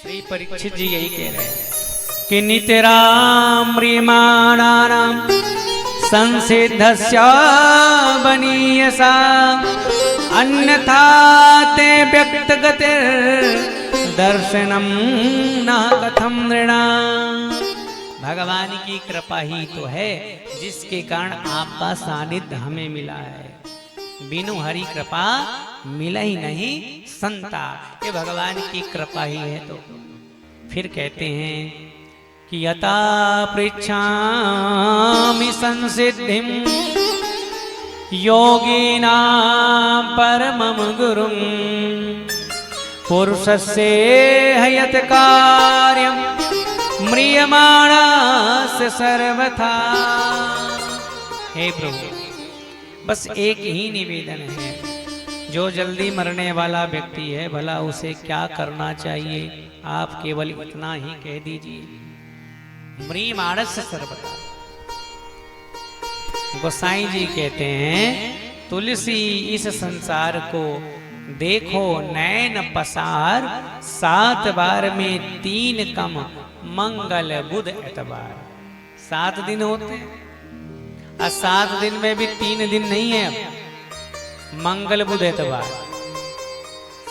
श्री परीक्षित जी यही कह रहे हैं कि नित्य राम प्रियमाणानां संसिद्धस्या बनीयसा अन्यथा ते व्यक्तगतिर दर्शनम न कथम नृणाम। भगवान की कृपा ही तो है जिसके कारण आपका सानिध्य हमें मिला है। बिनु हरि कृपा मिला ही नहीं संता, ये भगवान की कृपा ही है। तो फिर कहते हैं कि यथा पृच्छामि संसिद्धिं योगिनां परमं गुरुं पुरुषस्य हयत कार्यं म्रियमाणस्य सर्वथा। हे प्रभु, बस एक ही निवेदन है, जो जल्दी मरने वाला व्यक्ति है भला उसे क्या करना चाहिए, आप केवल इतना ही कह दीजिए, म्रियमाणस्य सर्वथा। गोसाई जी कहते हैं तुलसी इस संसार को देखो नैन पसार, 7 बार में 3 कम मंगल बुध एतबार। 7 दिन होते हैं और 7 दिन में भी 3 दिन नहीं है, अब मंगल बुध एतबार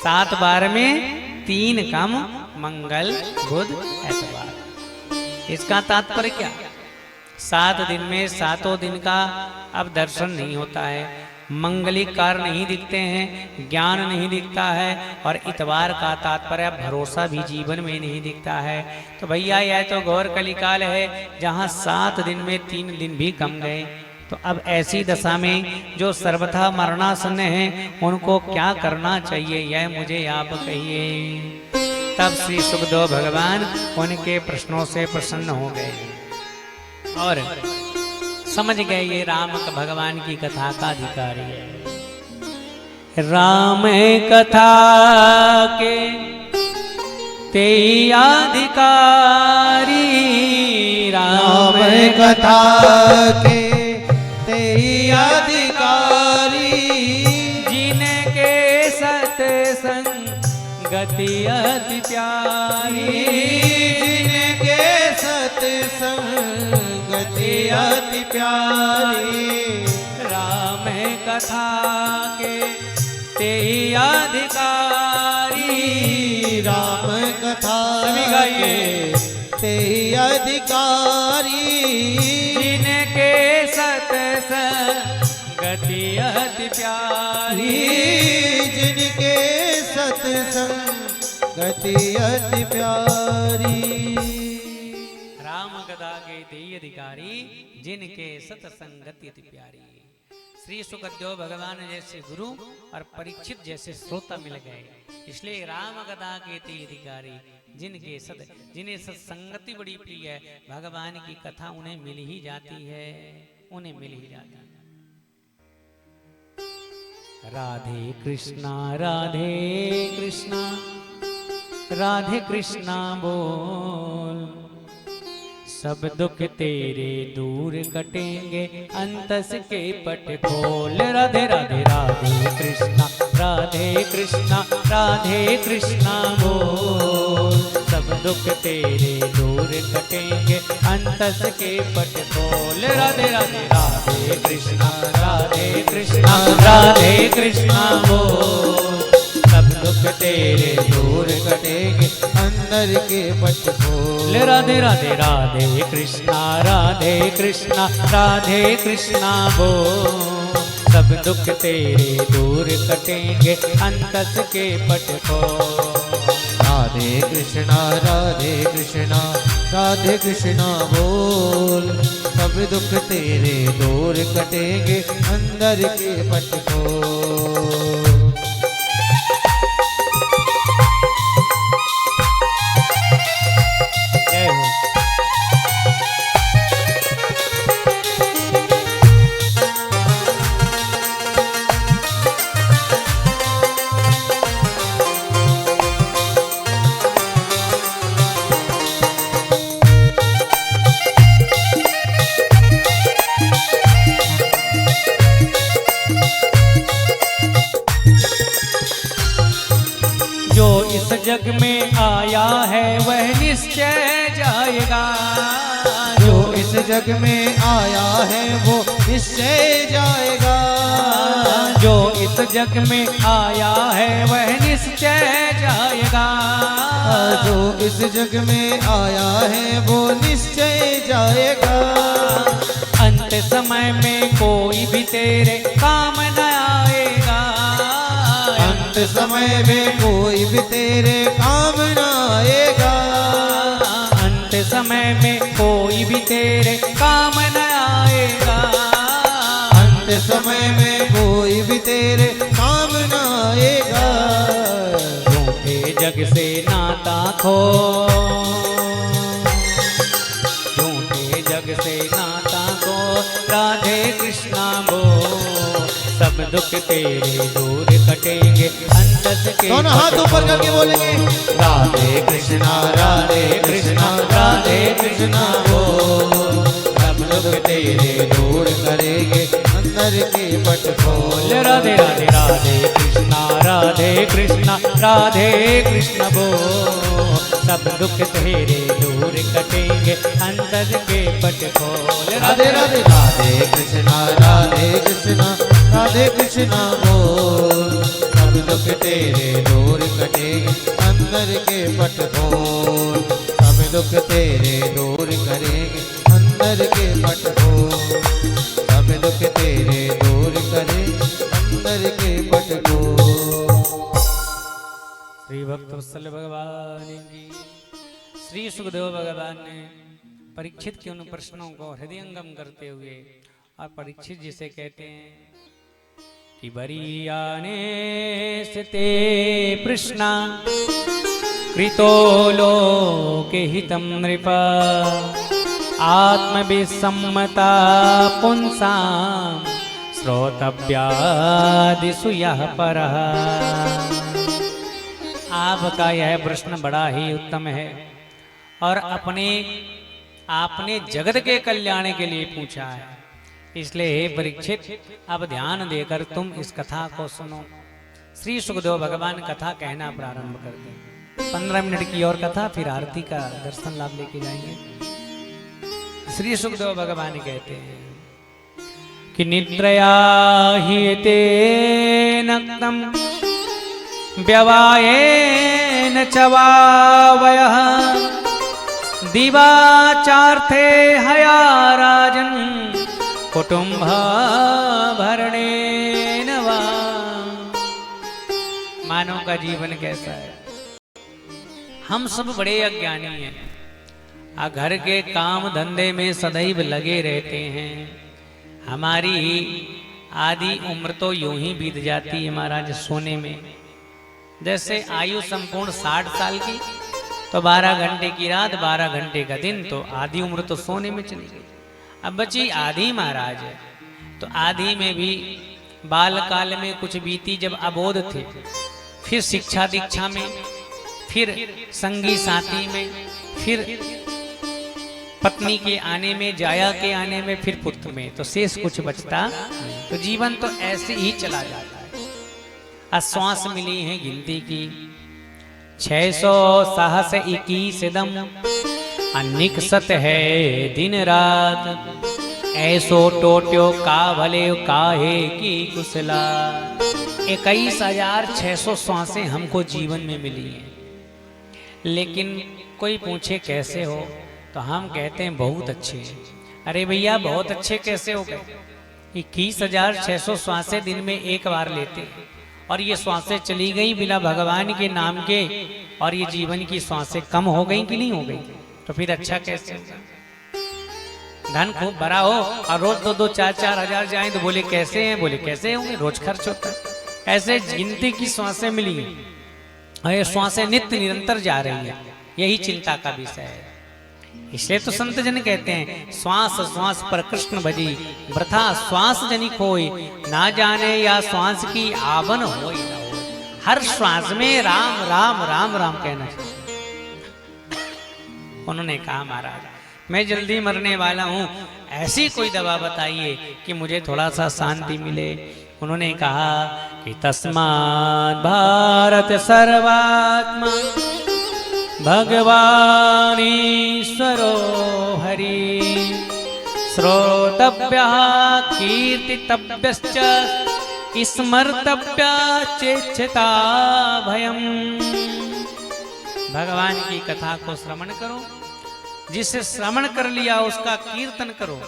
7 बार में 3 कम मंगल बुध एतबार। इसका तात्पर्य क्या? 7 दिन में 7 दिन का अब दर्शन नहीं होता है, मंगलिक कार्य नहीं दिखते हैं, ज्ञान नहीं दिखता है, और इतवार का तात्पर्य भरोसा भी जीवन में नहीं दिखता है। तो भैया यह तो घोर कलिकाल है जहाँ 7 दिन में 3 दिन भी कम गए। तो अब ऐसी दशा में जो सर्वथा मरणासन्न हैं उनको क्या करना चाहिए, यह मुझे आप कहिए। तब श्री सुखदेव भगवान उनके प्रश्नों से प्रसन्न हो गए और समझ गए ये राम भगवान की कथा का अधिकारी है। राम कथा के ते अधिकारी, राम कथा के तेहि अधिकारी, जिनके सत्संगति अति प्यारी, जिनके सत्संगति अति प्यारी। राम कथा के ते अधिकारी, राम कथा सभी गाइए। तेहि अधिकारी, जिनके सत्संगति अति प्यारी, जिनके सत्संगति अति प्यारी। राम कथा के तेहि अधिकारी, जिनके सत्संगति अति प्यारी। श्री सुखदेव भगवान जैसे गुरु और परीक्षित जैसे श्रोता मिल गए, इसलिए राम कथा के तेहि अधिकारी, जिनके जिन्हें सत्संगति बड़ी प्रिय है, भगवान की कथा उन्हें मिल ही जाती है, उन्हें मिल ही जाती है। राधे कृष्णा राधे कृष्णा, राधे कृष्णा बोल, सब दुख तेरे दूर कटेंगे, अंतस के पट खोल। राधे राधे राधे कृष्णा, राधे कृष्णा, राधे कृष्णा बोल, सब दुख तेरे दूर कटेंगे, अंतस के पट खोल। राधे राधे राधे कृष्णा, राधे कृष्णा, राधे कृष्णा बोल, सब दुख तेरे दूर कटेंगे, अंदर के पट खोल। राधे राधे राधे कृष्णा, राधे कृष्णा, राधे कृष्णा बोल, सब दुख तेरे दूर कटेंगे, अंतस के पट खोल। राधे कृष्णा, राधे कृष्णा, राधे कृष्णा बोल, सब दुख तेरे दूर कटेंगे, अंदर के पट खोल। जय हो। जग में आया है वह निश्चय जाएगा। जो इस जग में आया है वो निश्चय जाएगा। जो इस जग में आया है वह निश्चय जाएगा। जो इस जग में आया है वो निश्चय जाएगा। अंत समय में कोई भी तेरे काम न आएगा। अंत समय में कोई भी तेरे काम न आएगा। अंत समय में कोई भी तेरे काम न आएगा। अंत समय में कोई भी तेरे काम न आएगा। झूठे जग से नाता खो, झूठे जग से नाता खो, राधे कृष्णा बोल। सब दुख तेरे दूर कटेंगे अंतस के। दोनों हाथ ऊपर करके बोलेंगे राधे कृष्णा राधे कृष्णा राधे कृष्णा बोल। सब दुख तेरे दूर करेंगे अंदर के पट खोल। राधे राधे राधे कृष्णा राधे कृष्णा राधे कृष्ण बोल। सब दुख तेरे दूर कटेंगे अंदर के पट खोल। राधे राधे राधे कृष्णा राधे कृष्णा राधे कृष्णा बोल। सब दुख तेरे दूर कटेंगे अंदर के पट खोल। सब दुख तेरे दूर करेंगे अंदर के पट खोल। सब दुख तेरे दूर करे अंदर के पट खोल। श्री भक्त वत्सल भगवान की। श्री सुखदेव भगवान ने परीक्षित के उन प्रश्नों को हृदयंगम करते हुए, और परीक्षित जिसे कहते हैं कि बरीयाने से ते प्रश्ना कृतो लोके हितं नृपा आत्मविसम्मता पुंसां श्रोतव्यादिषु यः परः। आपका यह प्रश्न बड़ा ही उत्तम है और आपने जगत के कल्याण के लिए पूछा है। इसलिए हे परीक्षित, अब ध्यान देकर तुम इस कथा को सुनो। श्री सुखदेव भगवान कथा कहना प्रारंभ करते हैं। 15 मिनट की और कथा, फिर आरती का दर्शन लाभ लेके जाएंगे। श्री सुखदेव भगवान कहते हैं कि निद्रया हि तेनक्तं व्यवायेन च वावयः दिवाचार्थे हया राजन् कुटुम्ब भरणेन वा। मानव का जीवन कैसा है? हम सब बड़े अज्ञानी हैं। घर के काम धंधे में सदैव लगे रहते हैं। हमारी आधी उम्र तो यूं ही बीत जाती है महाराज सोने में। जैसे आयु संपूर्ण 60 साल की तो 12 घंटे की रात 12 घंटे का दिन, तो आधी उम्र तो सोने में चली गई। अब बची आधी महाराज है। तो आधी में भी बाल काल में कुछ बीती जब अबोध थे, फिर शिक्षा दीक्षा में, फिर संगी साथी में, फिर पत्नी के आने में, जाया के आने में, फिर पुत्र में, तो शेष कुछ बचता नहीं। तो जीवन तो ऐसे ही चला जाता है। श्वास मिली है गिनती की 600 सहस 21 दम, अनिकसत है दिन रात। ऐसो टोट्यो का भले काहे की कुशला। 21,600 श्वासें हमको जीवन में मिली हैं। लेकिन कोई पूछे कैसे हो, तो हम कहते हैं बहुत अच्छे हैं। अरे भैया बहुत अच्छे कैसे हो गए? 21,600 श्वासें दिन में एक बार लेते हैं, और ये श्वासें चली गई बिना भगवान के नाम के, और ये जीवन की श्वासें कम हो गई कि नहीं हो गई? तो फिर अच्छा कैसे होगा? धन खूब भरा हो और रोज 2-2, 4-4 हजार जाए तो बोले कैसे हैं? बोले कैसे होंगे, रोज खर्च होता है। ऐसे गिनती की श्वासें मिली हैं, और ये श्वासें नित्य निरंतर जा रही है। यही चिंता का विषय है। इसलिए तो संत जन कहते हैं श्वास श्वास पर कृष्ण भजी, वृथा श्वास जनी खोई, ना जाने या श्वास की आवन होई ना होई। हर श्वास में राम राम राम राम कहना चाहिए। उन्होंने कहा महाराज मैं जल्दी मरने वाला हूँ, ऐसी कोई दवा बताइए कि मुझे थोड़ा सा शांति मिले, उन्होंने कहा कि तस्मात् भारत सर्वात्मा भगवान ईश्वरो हरि श्रोतव्यः कीर्तितव्यश्च स्मर्तव्याचेच्छता भयम्। भगवान की कथा को श्रवण करो, जिसे श्रवण कर लिया उसका कीर्तन करो,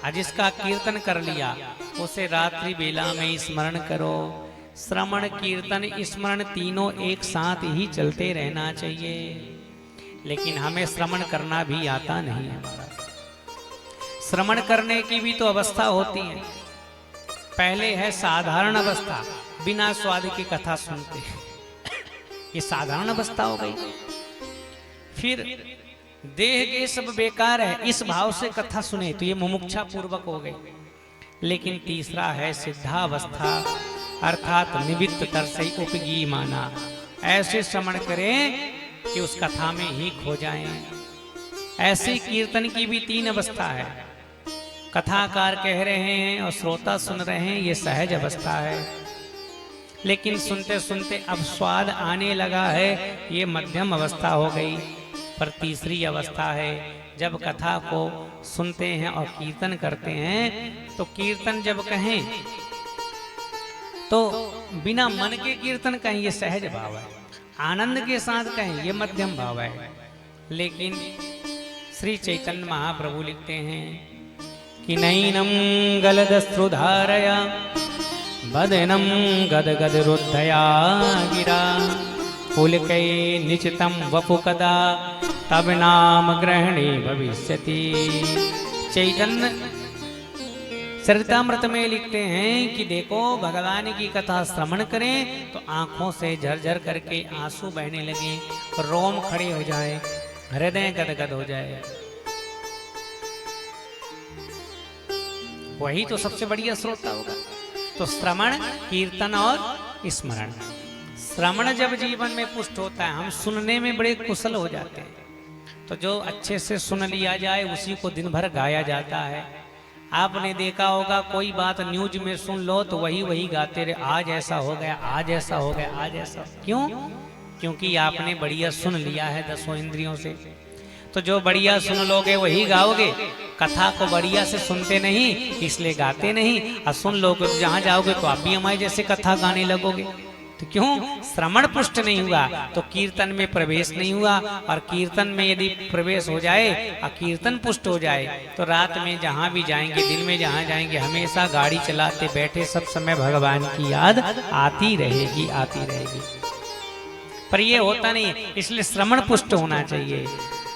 और जिसका कीर्तन कर लिया उसे रात्रि बेला में स्मरण करो। श्रवण कीर्तन स्मरण तीनों एक साथ ही चलते रहना चाहिए, लेकिन हमें श्रवण करना भी आता नहीं है। हमारा श्रवण करने की भी तो अवस्था होती है। पहले है साधारण अवस्था, बिना स्वाद की कथा सुनते, ये साधारण अवस्था हो गई। फिर देह के सब बेकार है, इस भाव से कथा सुने तो ये मुमुक्षा पूर्वक हो गई। लेकिन तीसरा है सिद्धावस्था, अर्थात निमित्त तरसई उपगी माना, ऐसे श्रवण करें कि उस कथा में ही खो जाएं। ऐसे कीर्तन की भी तीन अवस्था है। कथाकार कह रहे हैं और श्रोता सुन रहे हैं, ये सहज अवस्था है। लेकिन सुनते सुनते अब स्वाद आने लगा है, ये मध्यम अवस्था हो गई। पर तीसरी अवस्था है, जब कथा को सुनते हैं और कीर्तन करते हैं, तो कीर्तन जब कहें तो बिना मन के कीर्तन कहें, ये सहज भाव है। आनंद के साथ कहें, ये मध्यम भाव है। लेकिन श्री चैतन्य महाप्रभु लिखते हैं कि नैनम गलदश्रुधारया बदनम गदगद रुद्धया गिरा पुलकै निचितम वपुकदा तब नाम ग्रहणे भविष्यति। चैतन्य चरितामृत में लिखते हैं कि देखो, भगवान की कथा श्रवण करें तो आंखों से झरझर करके आंसू बहने लगे, रोम खड़े हो जाए, हृदय गदगद हो जाए। वही तो सबसे बढ़िया श्रोता होगा। तो श्रवण, कीर्तन और स्मरण। श्रवण जब जीवन में पुष्ट होता है, हम सुनने में बड़े कुशल हो जाते हैं। तो जो अच्छे से सुन लिया जाए उसी को दिन भर गाया जाता है। आपने देखा होगा, कोई बात न्यूज में सुन लो तो वही वही गाते रहे, आज ऐसा हो गया, आज ऐसा हो गया, आज ऐसा। क्यों? क्योंकि आपने बढ़िया सुन लिया है 10 इंद्रियों से। तो जो बढ़िया सुन लोगे वही गाओगे। कथा को बढ़िया से सुनते नहीं, इसलिए गाते नहीं, और सुन लोगे जहां जाओगे तो आप भी हमारे जैसे कथा गाने लगोगे। तो क्यों? श्रवण पुष्ट नहीं हुआ तो कीर्तन में प्रवेश नहीं हुआ, और कीर्तन में यदि प्रवेश हो जाए और कीर्तन पुष्ट हो जाए तो रात में जहां भी जाएंगे, दिन में जहां जाएंगे, हमेशा गाड़ी चलाते बैठे सब समय भगवान की याद आती रहेगी, आती रहेगी। पर ये होता नहीं, इसलिए श्रवण पुष्ट होना चाहिए।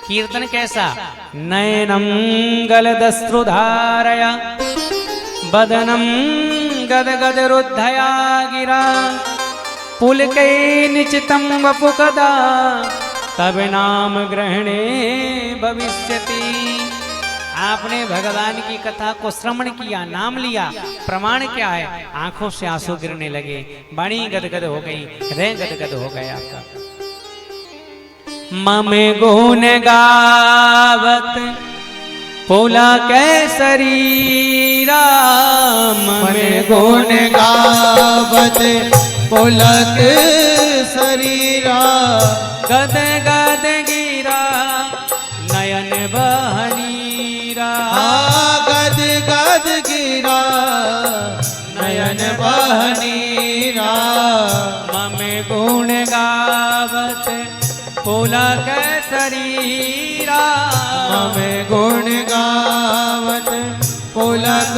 कीर्तन कैसा? नयनम गलदश्रुधारया बदनम गदगद रुद्धया गिरा पुलकै निचितम वपुकदा तब नाम ग्रहणे भविष्यति। आपने भगवान की कथा को श्रवण किया, नाम लिया, प्रमाण क्या है? आंखों से आंसू गिरने लगे, वाणी गदगद हो गई, हृदय गदगद हो गया आपका। ममे गुण गावत पुलकै शरीरा, ममे गुण गावत पुलक शरीरा, गद गद गिरा नयन बहनीरा। गद गद गिरा नयन बहनीरा। ममे गुण गावत पुलक शरीरा, ममे गुण गावत पुलक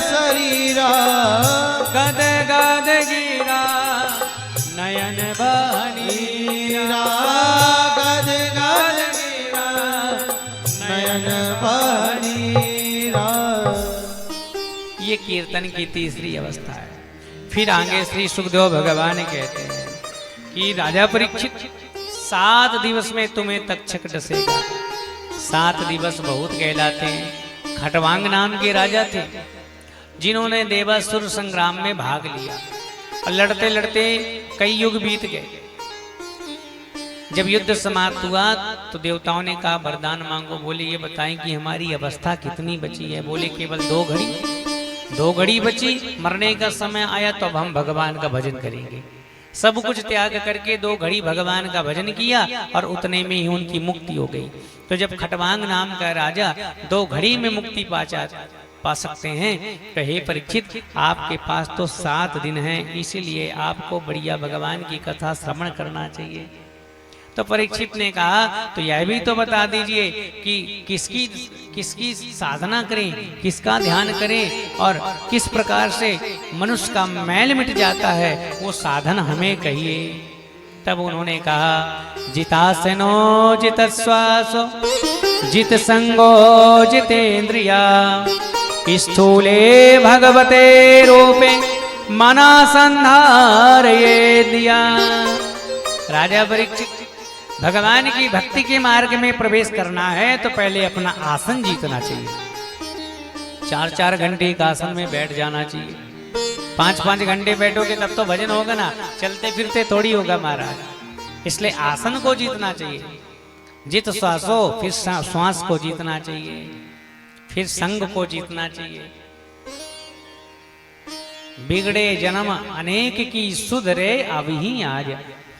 शरीरा, गद गद गिरा नयन बहनीरा। गद गद गिरा नयन बहनीरा। ये कीर्तन की तीसरी अवस्था है। फिर आगे श्री सुखदेव भगवान कहते हैं कि राजा परीक्षित, 7 दिवस में तुम्हें तक्षक डसेगा। 7 दिवस बहुत कहलाते हैं। खटवांग नाम के राजा थे, जिन्होंने देवासुर संग्राम में भाग लिया, और लड़ते लड़ते कई युग बीत गए। जब युद्ध समाप्त हुआ तो देवताओं ने कहा वरदान मांगो। बोले ये बताएं कि हमारी अवस्था कितनी बची है? बोले केवल 2 घड़ी। 2 घड़ी बची, मरने का समय आया तो अब हम भगवान का भजन करेंगे। सब कुछ त्याग करके 2 घड़ी भगवान का भजन किया और उतने में ही उनकी मुक्ति हो गई। तो जब खटवांग नाम का राजा 2 घड़ी में मुक्ति पा सकते हैं, तो हे परीक्षित आपके पास तो 7 दिन हैं, इसीलिए आपको बढ़िया भगवान की कथा श्रवण करना चाहिए। तो परीक्षित ने कहा तो यह भी तो बता दीजिए कि किसकी साधना करें, किसका ध्यान करें और किस प्रकार से मनुष्य का मैल मिट जाता है, वो साधन हमें कहिए। तब उन्होंने कहा जितासनो जित श्वासो जित संगो जितेन्द्रिया स्थूले भगवते रूपे मना संधारये दिया। राजा परीक्षित, भगवान की भक्ति के मार्ग में प्रवेश करना है तो पहले अपना आसन जीतना चाहिए। 4-4 घंटे का आसन में बैठ जाना चाहिए। 5-5 घंटे बैठोगे तब तो भजन होगा ना, चलते फिरते थोड़ी होगा महाराज। इसलिए आसन को जीतना चाहिए। जित श्वासो, फिर श्वास को जीतना चाहिए, फिर संग को जीतना चाहिए। बिगड़े जन्म अनेक की सुधरे अभी आज,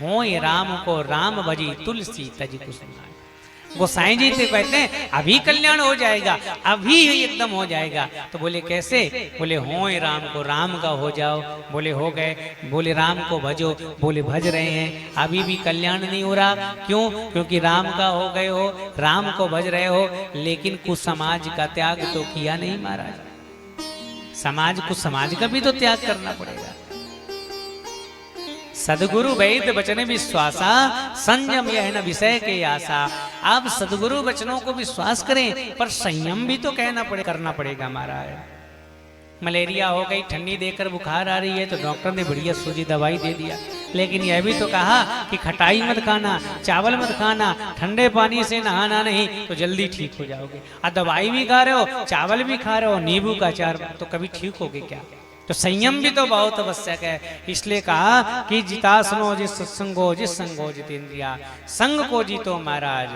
होय राम को राम भजी तुलसी तज कुसुमाय। गोसाई जी से कहते हैं अभी कल्याण हो जाएगा, अभी ही एकदम हो जाएगा। तो बोले कैसे? बोले होय राम को राम का हो जाओ। बोले हो गए। बोले राम को भजो। बोले भज रहे हैं, अभी भी कल्याण नहीं हो रहा। क्यों? क्योंकि राम का हो गए हो, राम को भज रहे हो, लेकिन कुसमाज का त्याग तो किया नहीं महाराज। समाज का भी तो त्याग करना पड़ेगा। सदगुरु वैद वचन विश्वासा, संयम यह न विषय के आशा। आप सदगुरु वचनों को विश्वास करें, पर संयम भी तो करना पड़ेगा महाराज। मलेरिया हो गई, ठंडी देकर बुखार आ रही है तो डॉक्टर ने बढ़िया सूजी दवाई दे दिया, लेकिन यह भी तो कहा कि खटाई मत खाना, चावल मत खाना, ठंडे पानी से नहाना नहीं, तो जल्दी ठीक हो जाओगे। और दवाई भी खा रहे हो, चावल भी खा रहे हो, नींबू का अचार, तो कभी ठीक होगे क्या? तो संयम भी तो बहुत आवश्यक है। इसलिए कहा कि जितासनो जिस संगो जितेंद्रिया, संग को जीतो महाराज।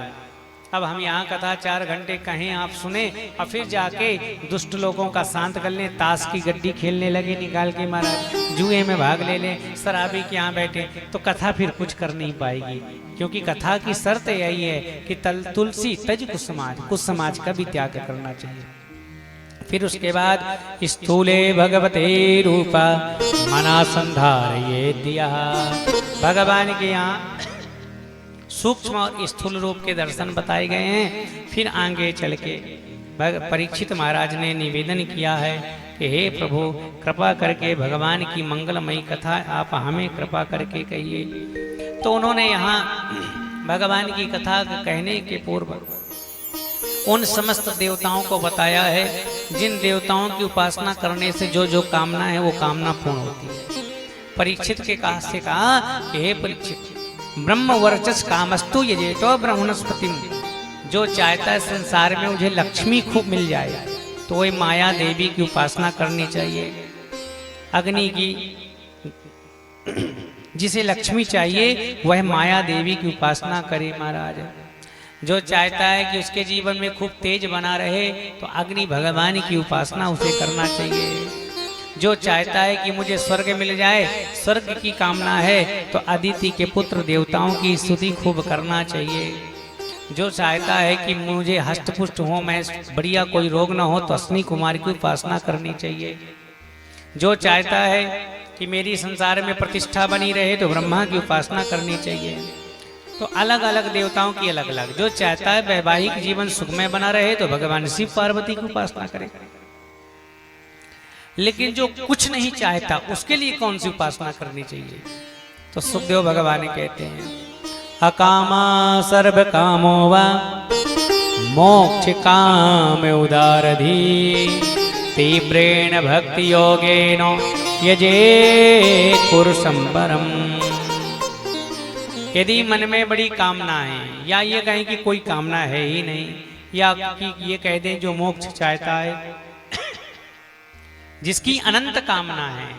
अब हम यहाँ कथा 4 घंटे कहें आप सुने और फिर जाके दुष्ट लोगों का शांत कर लें, ताश की गड्डी खेलने लगे निकाल के महाराज, जुए में भाग ले लें, शराबी के यहाँ बैठे, तो कथा फिर कुछ कर नहीं पाएगी। क्योंकि कथा की शर्त यही है कि तुलसी तज कुसमाज का भी त्याग करना चाहिए। फिर उसके बाद स्थूले भगवते रूपा मना संधारये दिया। भगवान के यहाँ सूक्ष्म और स्थूल रूप के दर्शन बताए गए हैं। फिर आगे चल के परीक्षित महाराज ने निवेदन किया है कि हे प्रभु, कृपा करके भगवान की मंगलमयी कथा आप हमें कृपा करके कहिए। तो उन्होंने यहाँ भगवान की कथा कहने के पूर्व उन समस्त देवताओं को बताया है जिन देवताओं की उपासना करने से जो जो कामना है वो कामना पूर्ण होती है। परीक्षित के से कहा कि हे परीक्षित, ब्रह्म वर्चस कामस्तु यजेतो ब्रह्मणस्पतिम। जो चाहता है संसार में मुझे लक्ष्मी खूब मिल जाए तो वही माया देवी की उपासना करनी चाहिए। अग्नि की, जिसे लक्ष्मी चाहिए वह माया देवी की उपासना करे महाराज। जो चाहता है कि उसके जीवन में खूब तेज बना रहे तो अग्नि भगवान की उपासना उसे करना चाहिए। जो चाहता है कि मुझे स्वर्ग मिल जाए, स्वर्ग की कामना है तो अदिति के पुत्र देवताओं की स्तुति खूब करना चाहिए। जो चाहता है कि मुझे हष्टपुष्ट हो, मैं बढ़िया कोई रोग ना हो, तो अश्विनी कुमार की उपासना करनी चाहिए। जो चाहता है कि मेरी संसार में प्रतिष्ठा बनी रहे तो ब्रह्मा की उपासना करनी चाहिए। तो अलग अलग देवताओं की अलग अलग। जो चाहता है वैवाहिक जीवन सुखमय बना रहे तो भगवान शिव पार्वती की उपासना करे। लेकिन जो कुछ नहीं चाहता उसके लिए कौन सी उपासना करनी चाहिए? तो सुखदेव भगवान कहते हैं अकामा सर्व कामो वा मोक्ष काम उदारधी तीव्रेण भक्ति योगेन यजे पुरुषं परम। यदि मन में बड़ी कामना है, या ये कहें कि कोई कामना है ही नहीं, या कि ये कह दें जो मोक्ष चाहता है, जिसकी अनंत कामना है,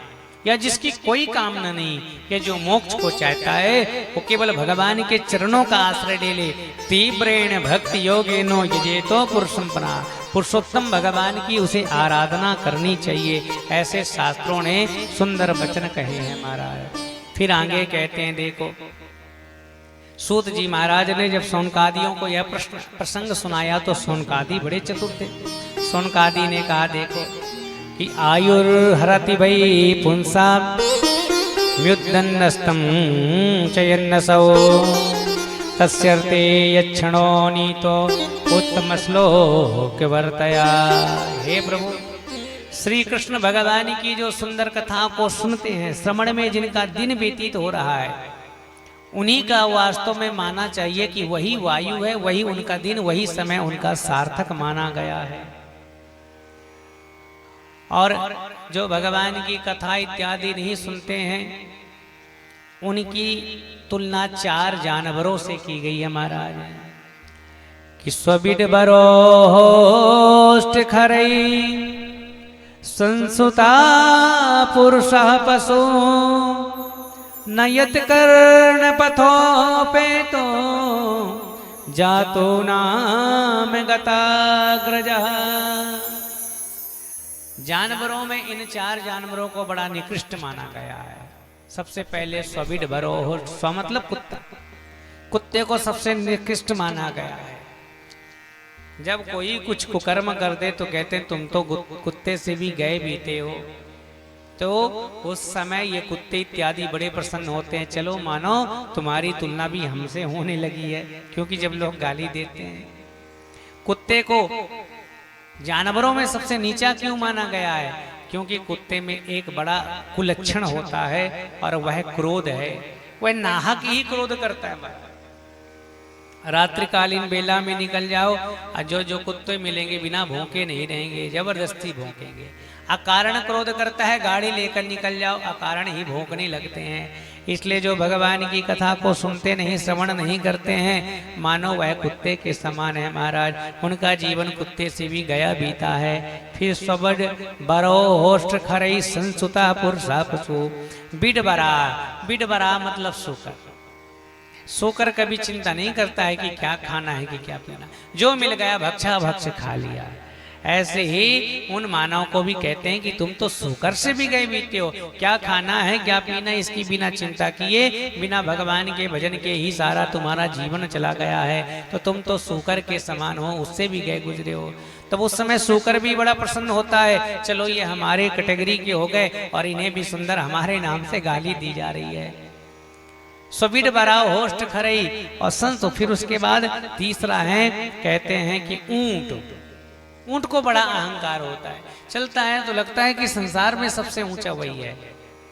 या जिसकी कोई कामना नहीं, या जो मोक्ष को चाहता है वो केवल भगवान के चरणों का आश्रय ले ले। तीव्रेण भक्ति योगेनो यजेतो पुरुषं परा। पुरुषोत्तम भगवान की उसे आराधना करनी चाहिए। ऐसे शास्त्रों ने सुंदर वचन कहे हैं महाराज। फिर आगे कहते हैं, देखो सूत जी महाराज ने जब सौनकादियों को यह प्रसंग सुनाया तो सौनकादि बड़े चतुर थे। सौनकादि ने कहा, देखो कि आयुर्हरति भई पुंसा व्युदन्नस्तम चयन्नसौ तस्यर्थे यक्षणो नीतो उत्तम श्लोक वर्तया। हे प्रभु, श्री कृष्ण भगवान की जो सुंदर कथा को सुनते हैं, श्रवण में जिनका दिन व्यतीत हो रहा है, उन्हीं का वास्तव में माना चाहिए कि वही वायु है, वही उनका दिन, वही समय उनका सार्थक माना गया है। और जो भगवान की कथा इत्यादि नहीं सुनते हैं, उनकी तुलना 4 जानवरों से की गई है महाराज। कि स्वबिड बरो होष्ट खरई संसुता पुरुष पशु नयत कर्ण पथोपे तो जातो नाम गताग्रज। जानवरों में इन 4 जानवरों को बड़ा निकृष्ट माना गया है। सबसे पहले स्वबिड बरो हो, स्व मतलब कुत्ता, कुत्ते को सबसे निकृष्ट माना गया है। जब कोई कुछ कुकर्म कर दे तो कहते हैं तुम तो कुत्ते से भी गए बीते हो, तो उस समय ये कुत्ते इत्यादि बड़े प्रसन्न होते हैं। चलो मानो तुम्हारी तुलना भी हमसे होने लगी है, क्योंकि जब लोग गाली देते हैं, कुत्ते को जानवरों में सबसे नीचा क्यों माना गया है? क्योंकि कुत्ते में एक बड़ा कुलक्षण होता है और वह क्रोध है। वह नाहक ही क्रोध करता है। रात्रिकालीन बेला में निकल जाओ, जो जो कुत्ते मिलेंगे बिना भौंके नहीं रहेंगे, जबरदस्ती भौंकेंगे। अकारण क्रोध करता है, गाड़ी लेकर निकल जाओ, अकारण ही भौंकने लगते हैं। इसलिए जो भगवान की कथा को सुनते नहीं, श्रवण नहीं करते हैं, मानो वह कुत्ते के समान है महाराज। उनका जीवन कुत्ते से भी गया बीता है। फिर स्वबड बरो होष्ट खरई संसुता पुरुषा पशु। बिडबरा, बिडबरा मतलब सोकर। सोकर कभी चिंता नहीं करता है कि क्या खाना है कि क्या पीना, जो मिल गया भक्षा भक्ष खा लिया। ऐसे ही उन मानव को भी कहते हैं कि तुम तो सोकर से भी गए बीते हो, क्या खाना है क्या पीना इसकी बिना चिंता किए, बिना भगवान के भजन के ही सारा तुम्हारा जीवन चला गया है। तो तुम तो सोकर के समान हो, उससे भी गए गुजरे हो। तब उस समय सोकर भी बड़ा प्रसन्न होता है, चलो ये हमारे कैटेगरी के हो गए और इन्हें भी सुंदर हमारे नाम से गाली दी जा रही है। स्वबिड बराव होष्ट खरई और संत। फिर उसके बाद तीसरा है, कहते हैं कि ऊंट। ऊंट को बड़ा अहंकार होता है, चलता है तो लगता है कि संसार में सबसे ऊंचा वही है।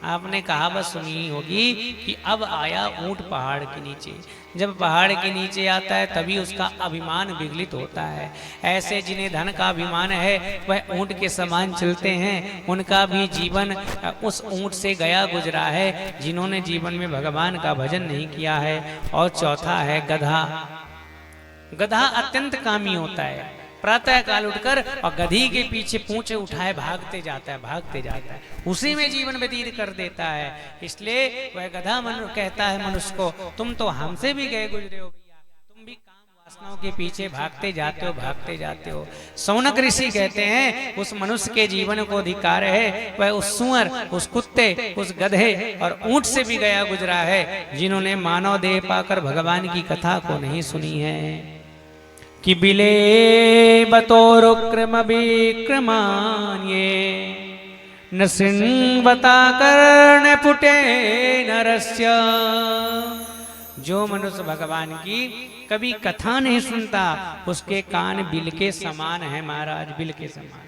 आपने कहावत सुनी होगी कि अब आया ऊंट पहाड़ के नीचे। जब पहाड़ के नीचे आता है तभी उसका अभिमान विगलित होता है। ऐसे जिन्हें धन का अभिमान है वह ऊंट के समान चलते हैं, उनका भी जीवन उस ऊंट से गया गुजरा है जिन्होंने जीवन में भगवान का भजन नहीं किया है। और चौथा है गधा। गधा अत्यंत कामी होता है, प्रातः काल उठकर और गधी के पीछे पूंछे उठाए भागते जाता है, भागते जाता है, उसी में जीवन व्यतीत कर देता है। इसलिए वह गधा कहता है मनुष्य को, तुम तो हमसे भी गए गुजरे हो भैया, तुम भी काम वासनाओं के पीछे भागते जाते हो, भागते जाते हो। शौनक ऋषि कहते हैं उस मनुष्य के जीवन को अधिकार है, वह उस सुअर, उस कुत्ते, उस गधे और ऊंट से भी गया गुजरा है जिन्होंने मानव देह पाकर भगवान की कथा को नहीं सुनी है। कि बिले बतोरुक्रम विक्रमान्ये न सिंहवता कर्ण पुटे नरस्य। जो मनुष्य भगवान की कभी कथा नहीं सुनता उसके कान बिल के समान है महाराज, बिल के समान।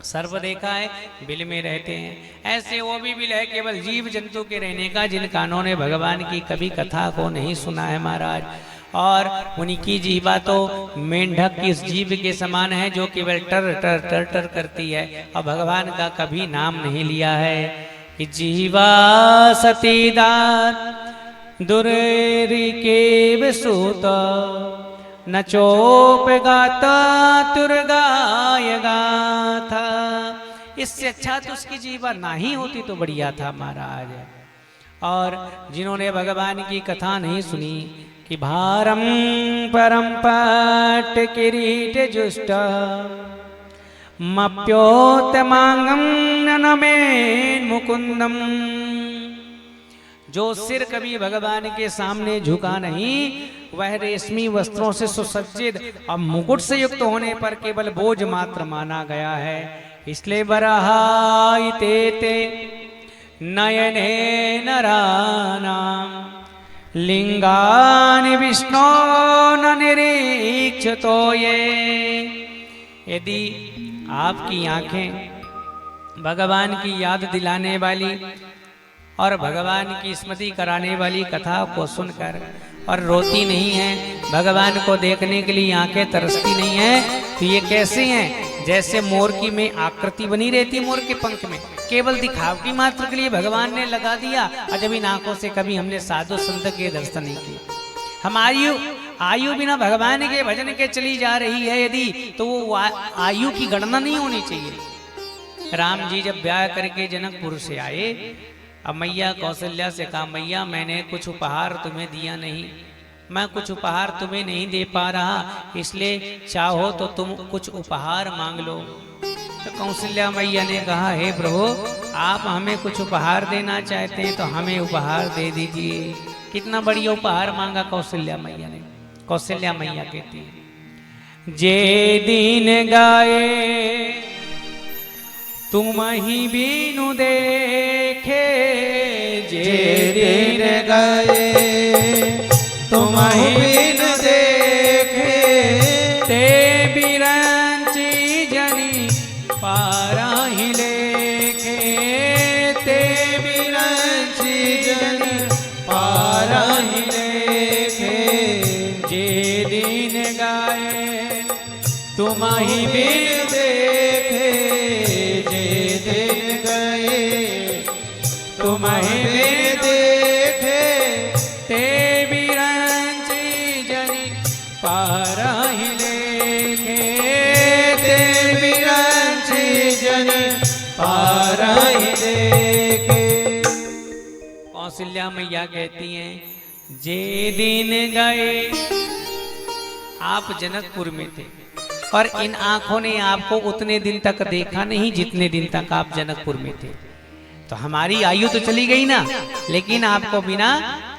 सर्प देखा है, बिल में रहते हैं। ऐसे वो भी बिल है केवल जीव जंतु के रहने का, जिन कानों ने भगवान की कभी कथा को नहीं सुना है महाराज। और उनकी जीवा तो मेंढक की जीव के समान है जो केवल टर टर टर टर करती है और भगवान का कभी नाम नहीं लिया है। कि जीवा सतीदान दुर्रिके सूत न चोप गाता तुर्गाय गाथा। इससे अच्छा तो उसकी जीवा ना ही होती तो बढ़िया था महाराज। और जिन्होंने भगवान की कथा नहीं सुनी, कि भारम परम पट किरीट जुष्ट मप्योतमांगम ननमेन मुकुंदम। जो सिर कभी भगवान के सामने झुका नहीं, वह रेशमी वस्त्रों से सुसज्जित और मुकुट से युक्त होने पर केवल बोझ मात्र माना गया है। इसलिए बरहाई ते नयने नरानाम लिंगानि विष्णो न निरीक्षतो ये। यदि आपकी आंखें भगवान की याद दिलाने वाली और भगवान की स्मृति कराने वाली कथा को सुनकर और रोती नहीं है, भगवान को देखने के लिए आंखें तरसती नहीं है, तो ये कैसे हैं? जैसे मोर की में आकृति बनी रहती मोर के पंख में, केवल दिखावटी मात्र के लिए भगवान ने लगा दिया, और जब इन आंखों से कभी हमने साधु संत के दर्शन नहीं किए। हमारी आयु बिना भगवान के भजन के चली जा रही है यदि, तो वो आयु की गणना नहीं होनी चाहिए। राम जी जब ब्याह करके जनकपुर से आए, अब मैया कौशल्या से कहा, मैया मैंने कुछ उपहार तुम्हें दिया नहीं, मैं कुछ उपहार तुम्हें नहीं दे पा रहा, इसलिए चाहो तो तुम कुछ उपहार मांग लो। तो कौशल्या मैया ने कहा, हे प्रभु आप हमें कुछ उपहार देना चाहते हैं तो हमें उपहार दे दीजिए। कितना बढ़िया उपहार मांगा कौशल्या मैया ने। कौशल्या मैया कहती है, जे दिन गाए तुम ही बीनु देखे, जे दिन गए तुम ही बिन देखे, ते बिरंची जनी पारा ही लेखे, ते बिरंची जनी पारा ही लेखे। जे दिन गाए तुम ही बिन देखे, जे दिन गए तुम ही बिन देखे, ते बिरंची जनी पारा ही लेखे, ते बिरंची जनी पारा ही लेखे। कौशल्या मैया कहती हैं, जे दिन गए, आप जनकपुर में थे और इन आंखों ने आपको उतने दिन तक देखा नहीं जितने दिन तक आप जनकपुर में थे। तो हमारी आयु तो चली गई ना, लेकिन आपको बिना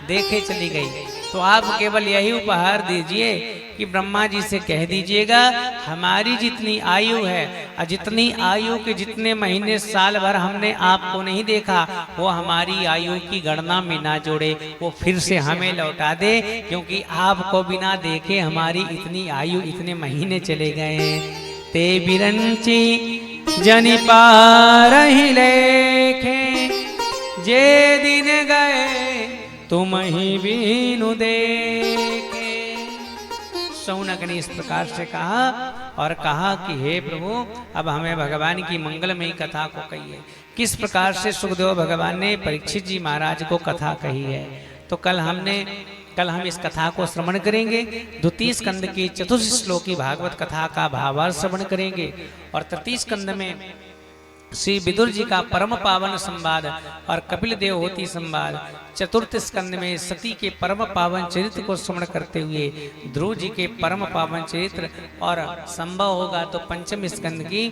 देखे चली गई। तो आप केवल यही उपहार दीजिए कि ब्रह्मा जी से कह दीजिएगा, हमारी जितनी आयु है और जितनी आयु के जितने महीने साल भर हमने आपको नहीं देखा, वो हमारी आयु की गणना में ना जोड़े, वो फिर से हमें लौटा दे, क्योंकि आपको बिना देखे हमारी इतनी आयु इतने महीने चले गए। ते बिरंची जनि पारहि लेखे, जे दिन गए तुम ही बीनु देखे। शौनक ने इस प्रकार से कहा और कहा कि हे प्रभु, अब हमें भगवान की मंगलमयी कथा को कहिए। किस प्रकार से सुखदेव भगवान ने परीक्षित जी महाराज को कथा कही है, तो कल हम इस कथा को श्रवण करेंगे। द्वितीय स्कंद की चतुर्थ श्लोकी भागवत कथा का भावार्थ श्रवण करेंगे और तृतीय स्कंद में श्री विदुर जी का परम पावन संवाद और कपिल देवहूति संवाद, चतुर्थ स्कंद में सती के परम पावन चरित्र को स्मरण करते हुए ध्रुव जी के परम पावन चरित्र, और संभव होगा तो पंचम स्कंद की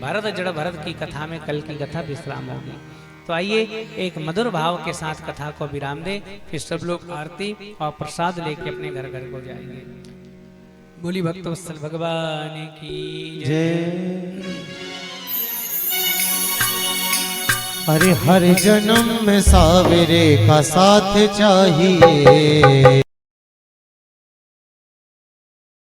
भरत जड़ भरत की कथा में कल की कथा विश्राम होगी। तो आइए एक मधुर भाव के साथ कथा को विराम दे, फिर सब लोग आरती और प्रसाद लेके अपने घर घर को जाएंगे। बोली भक्तवत्सल भगवान की जय। अरे हर जन्म में सावरे का साथ चाहिए,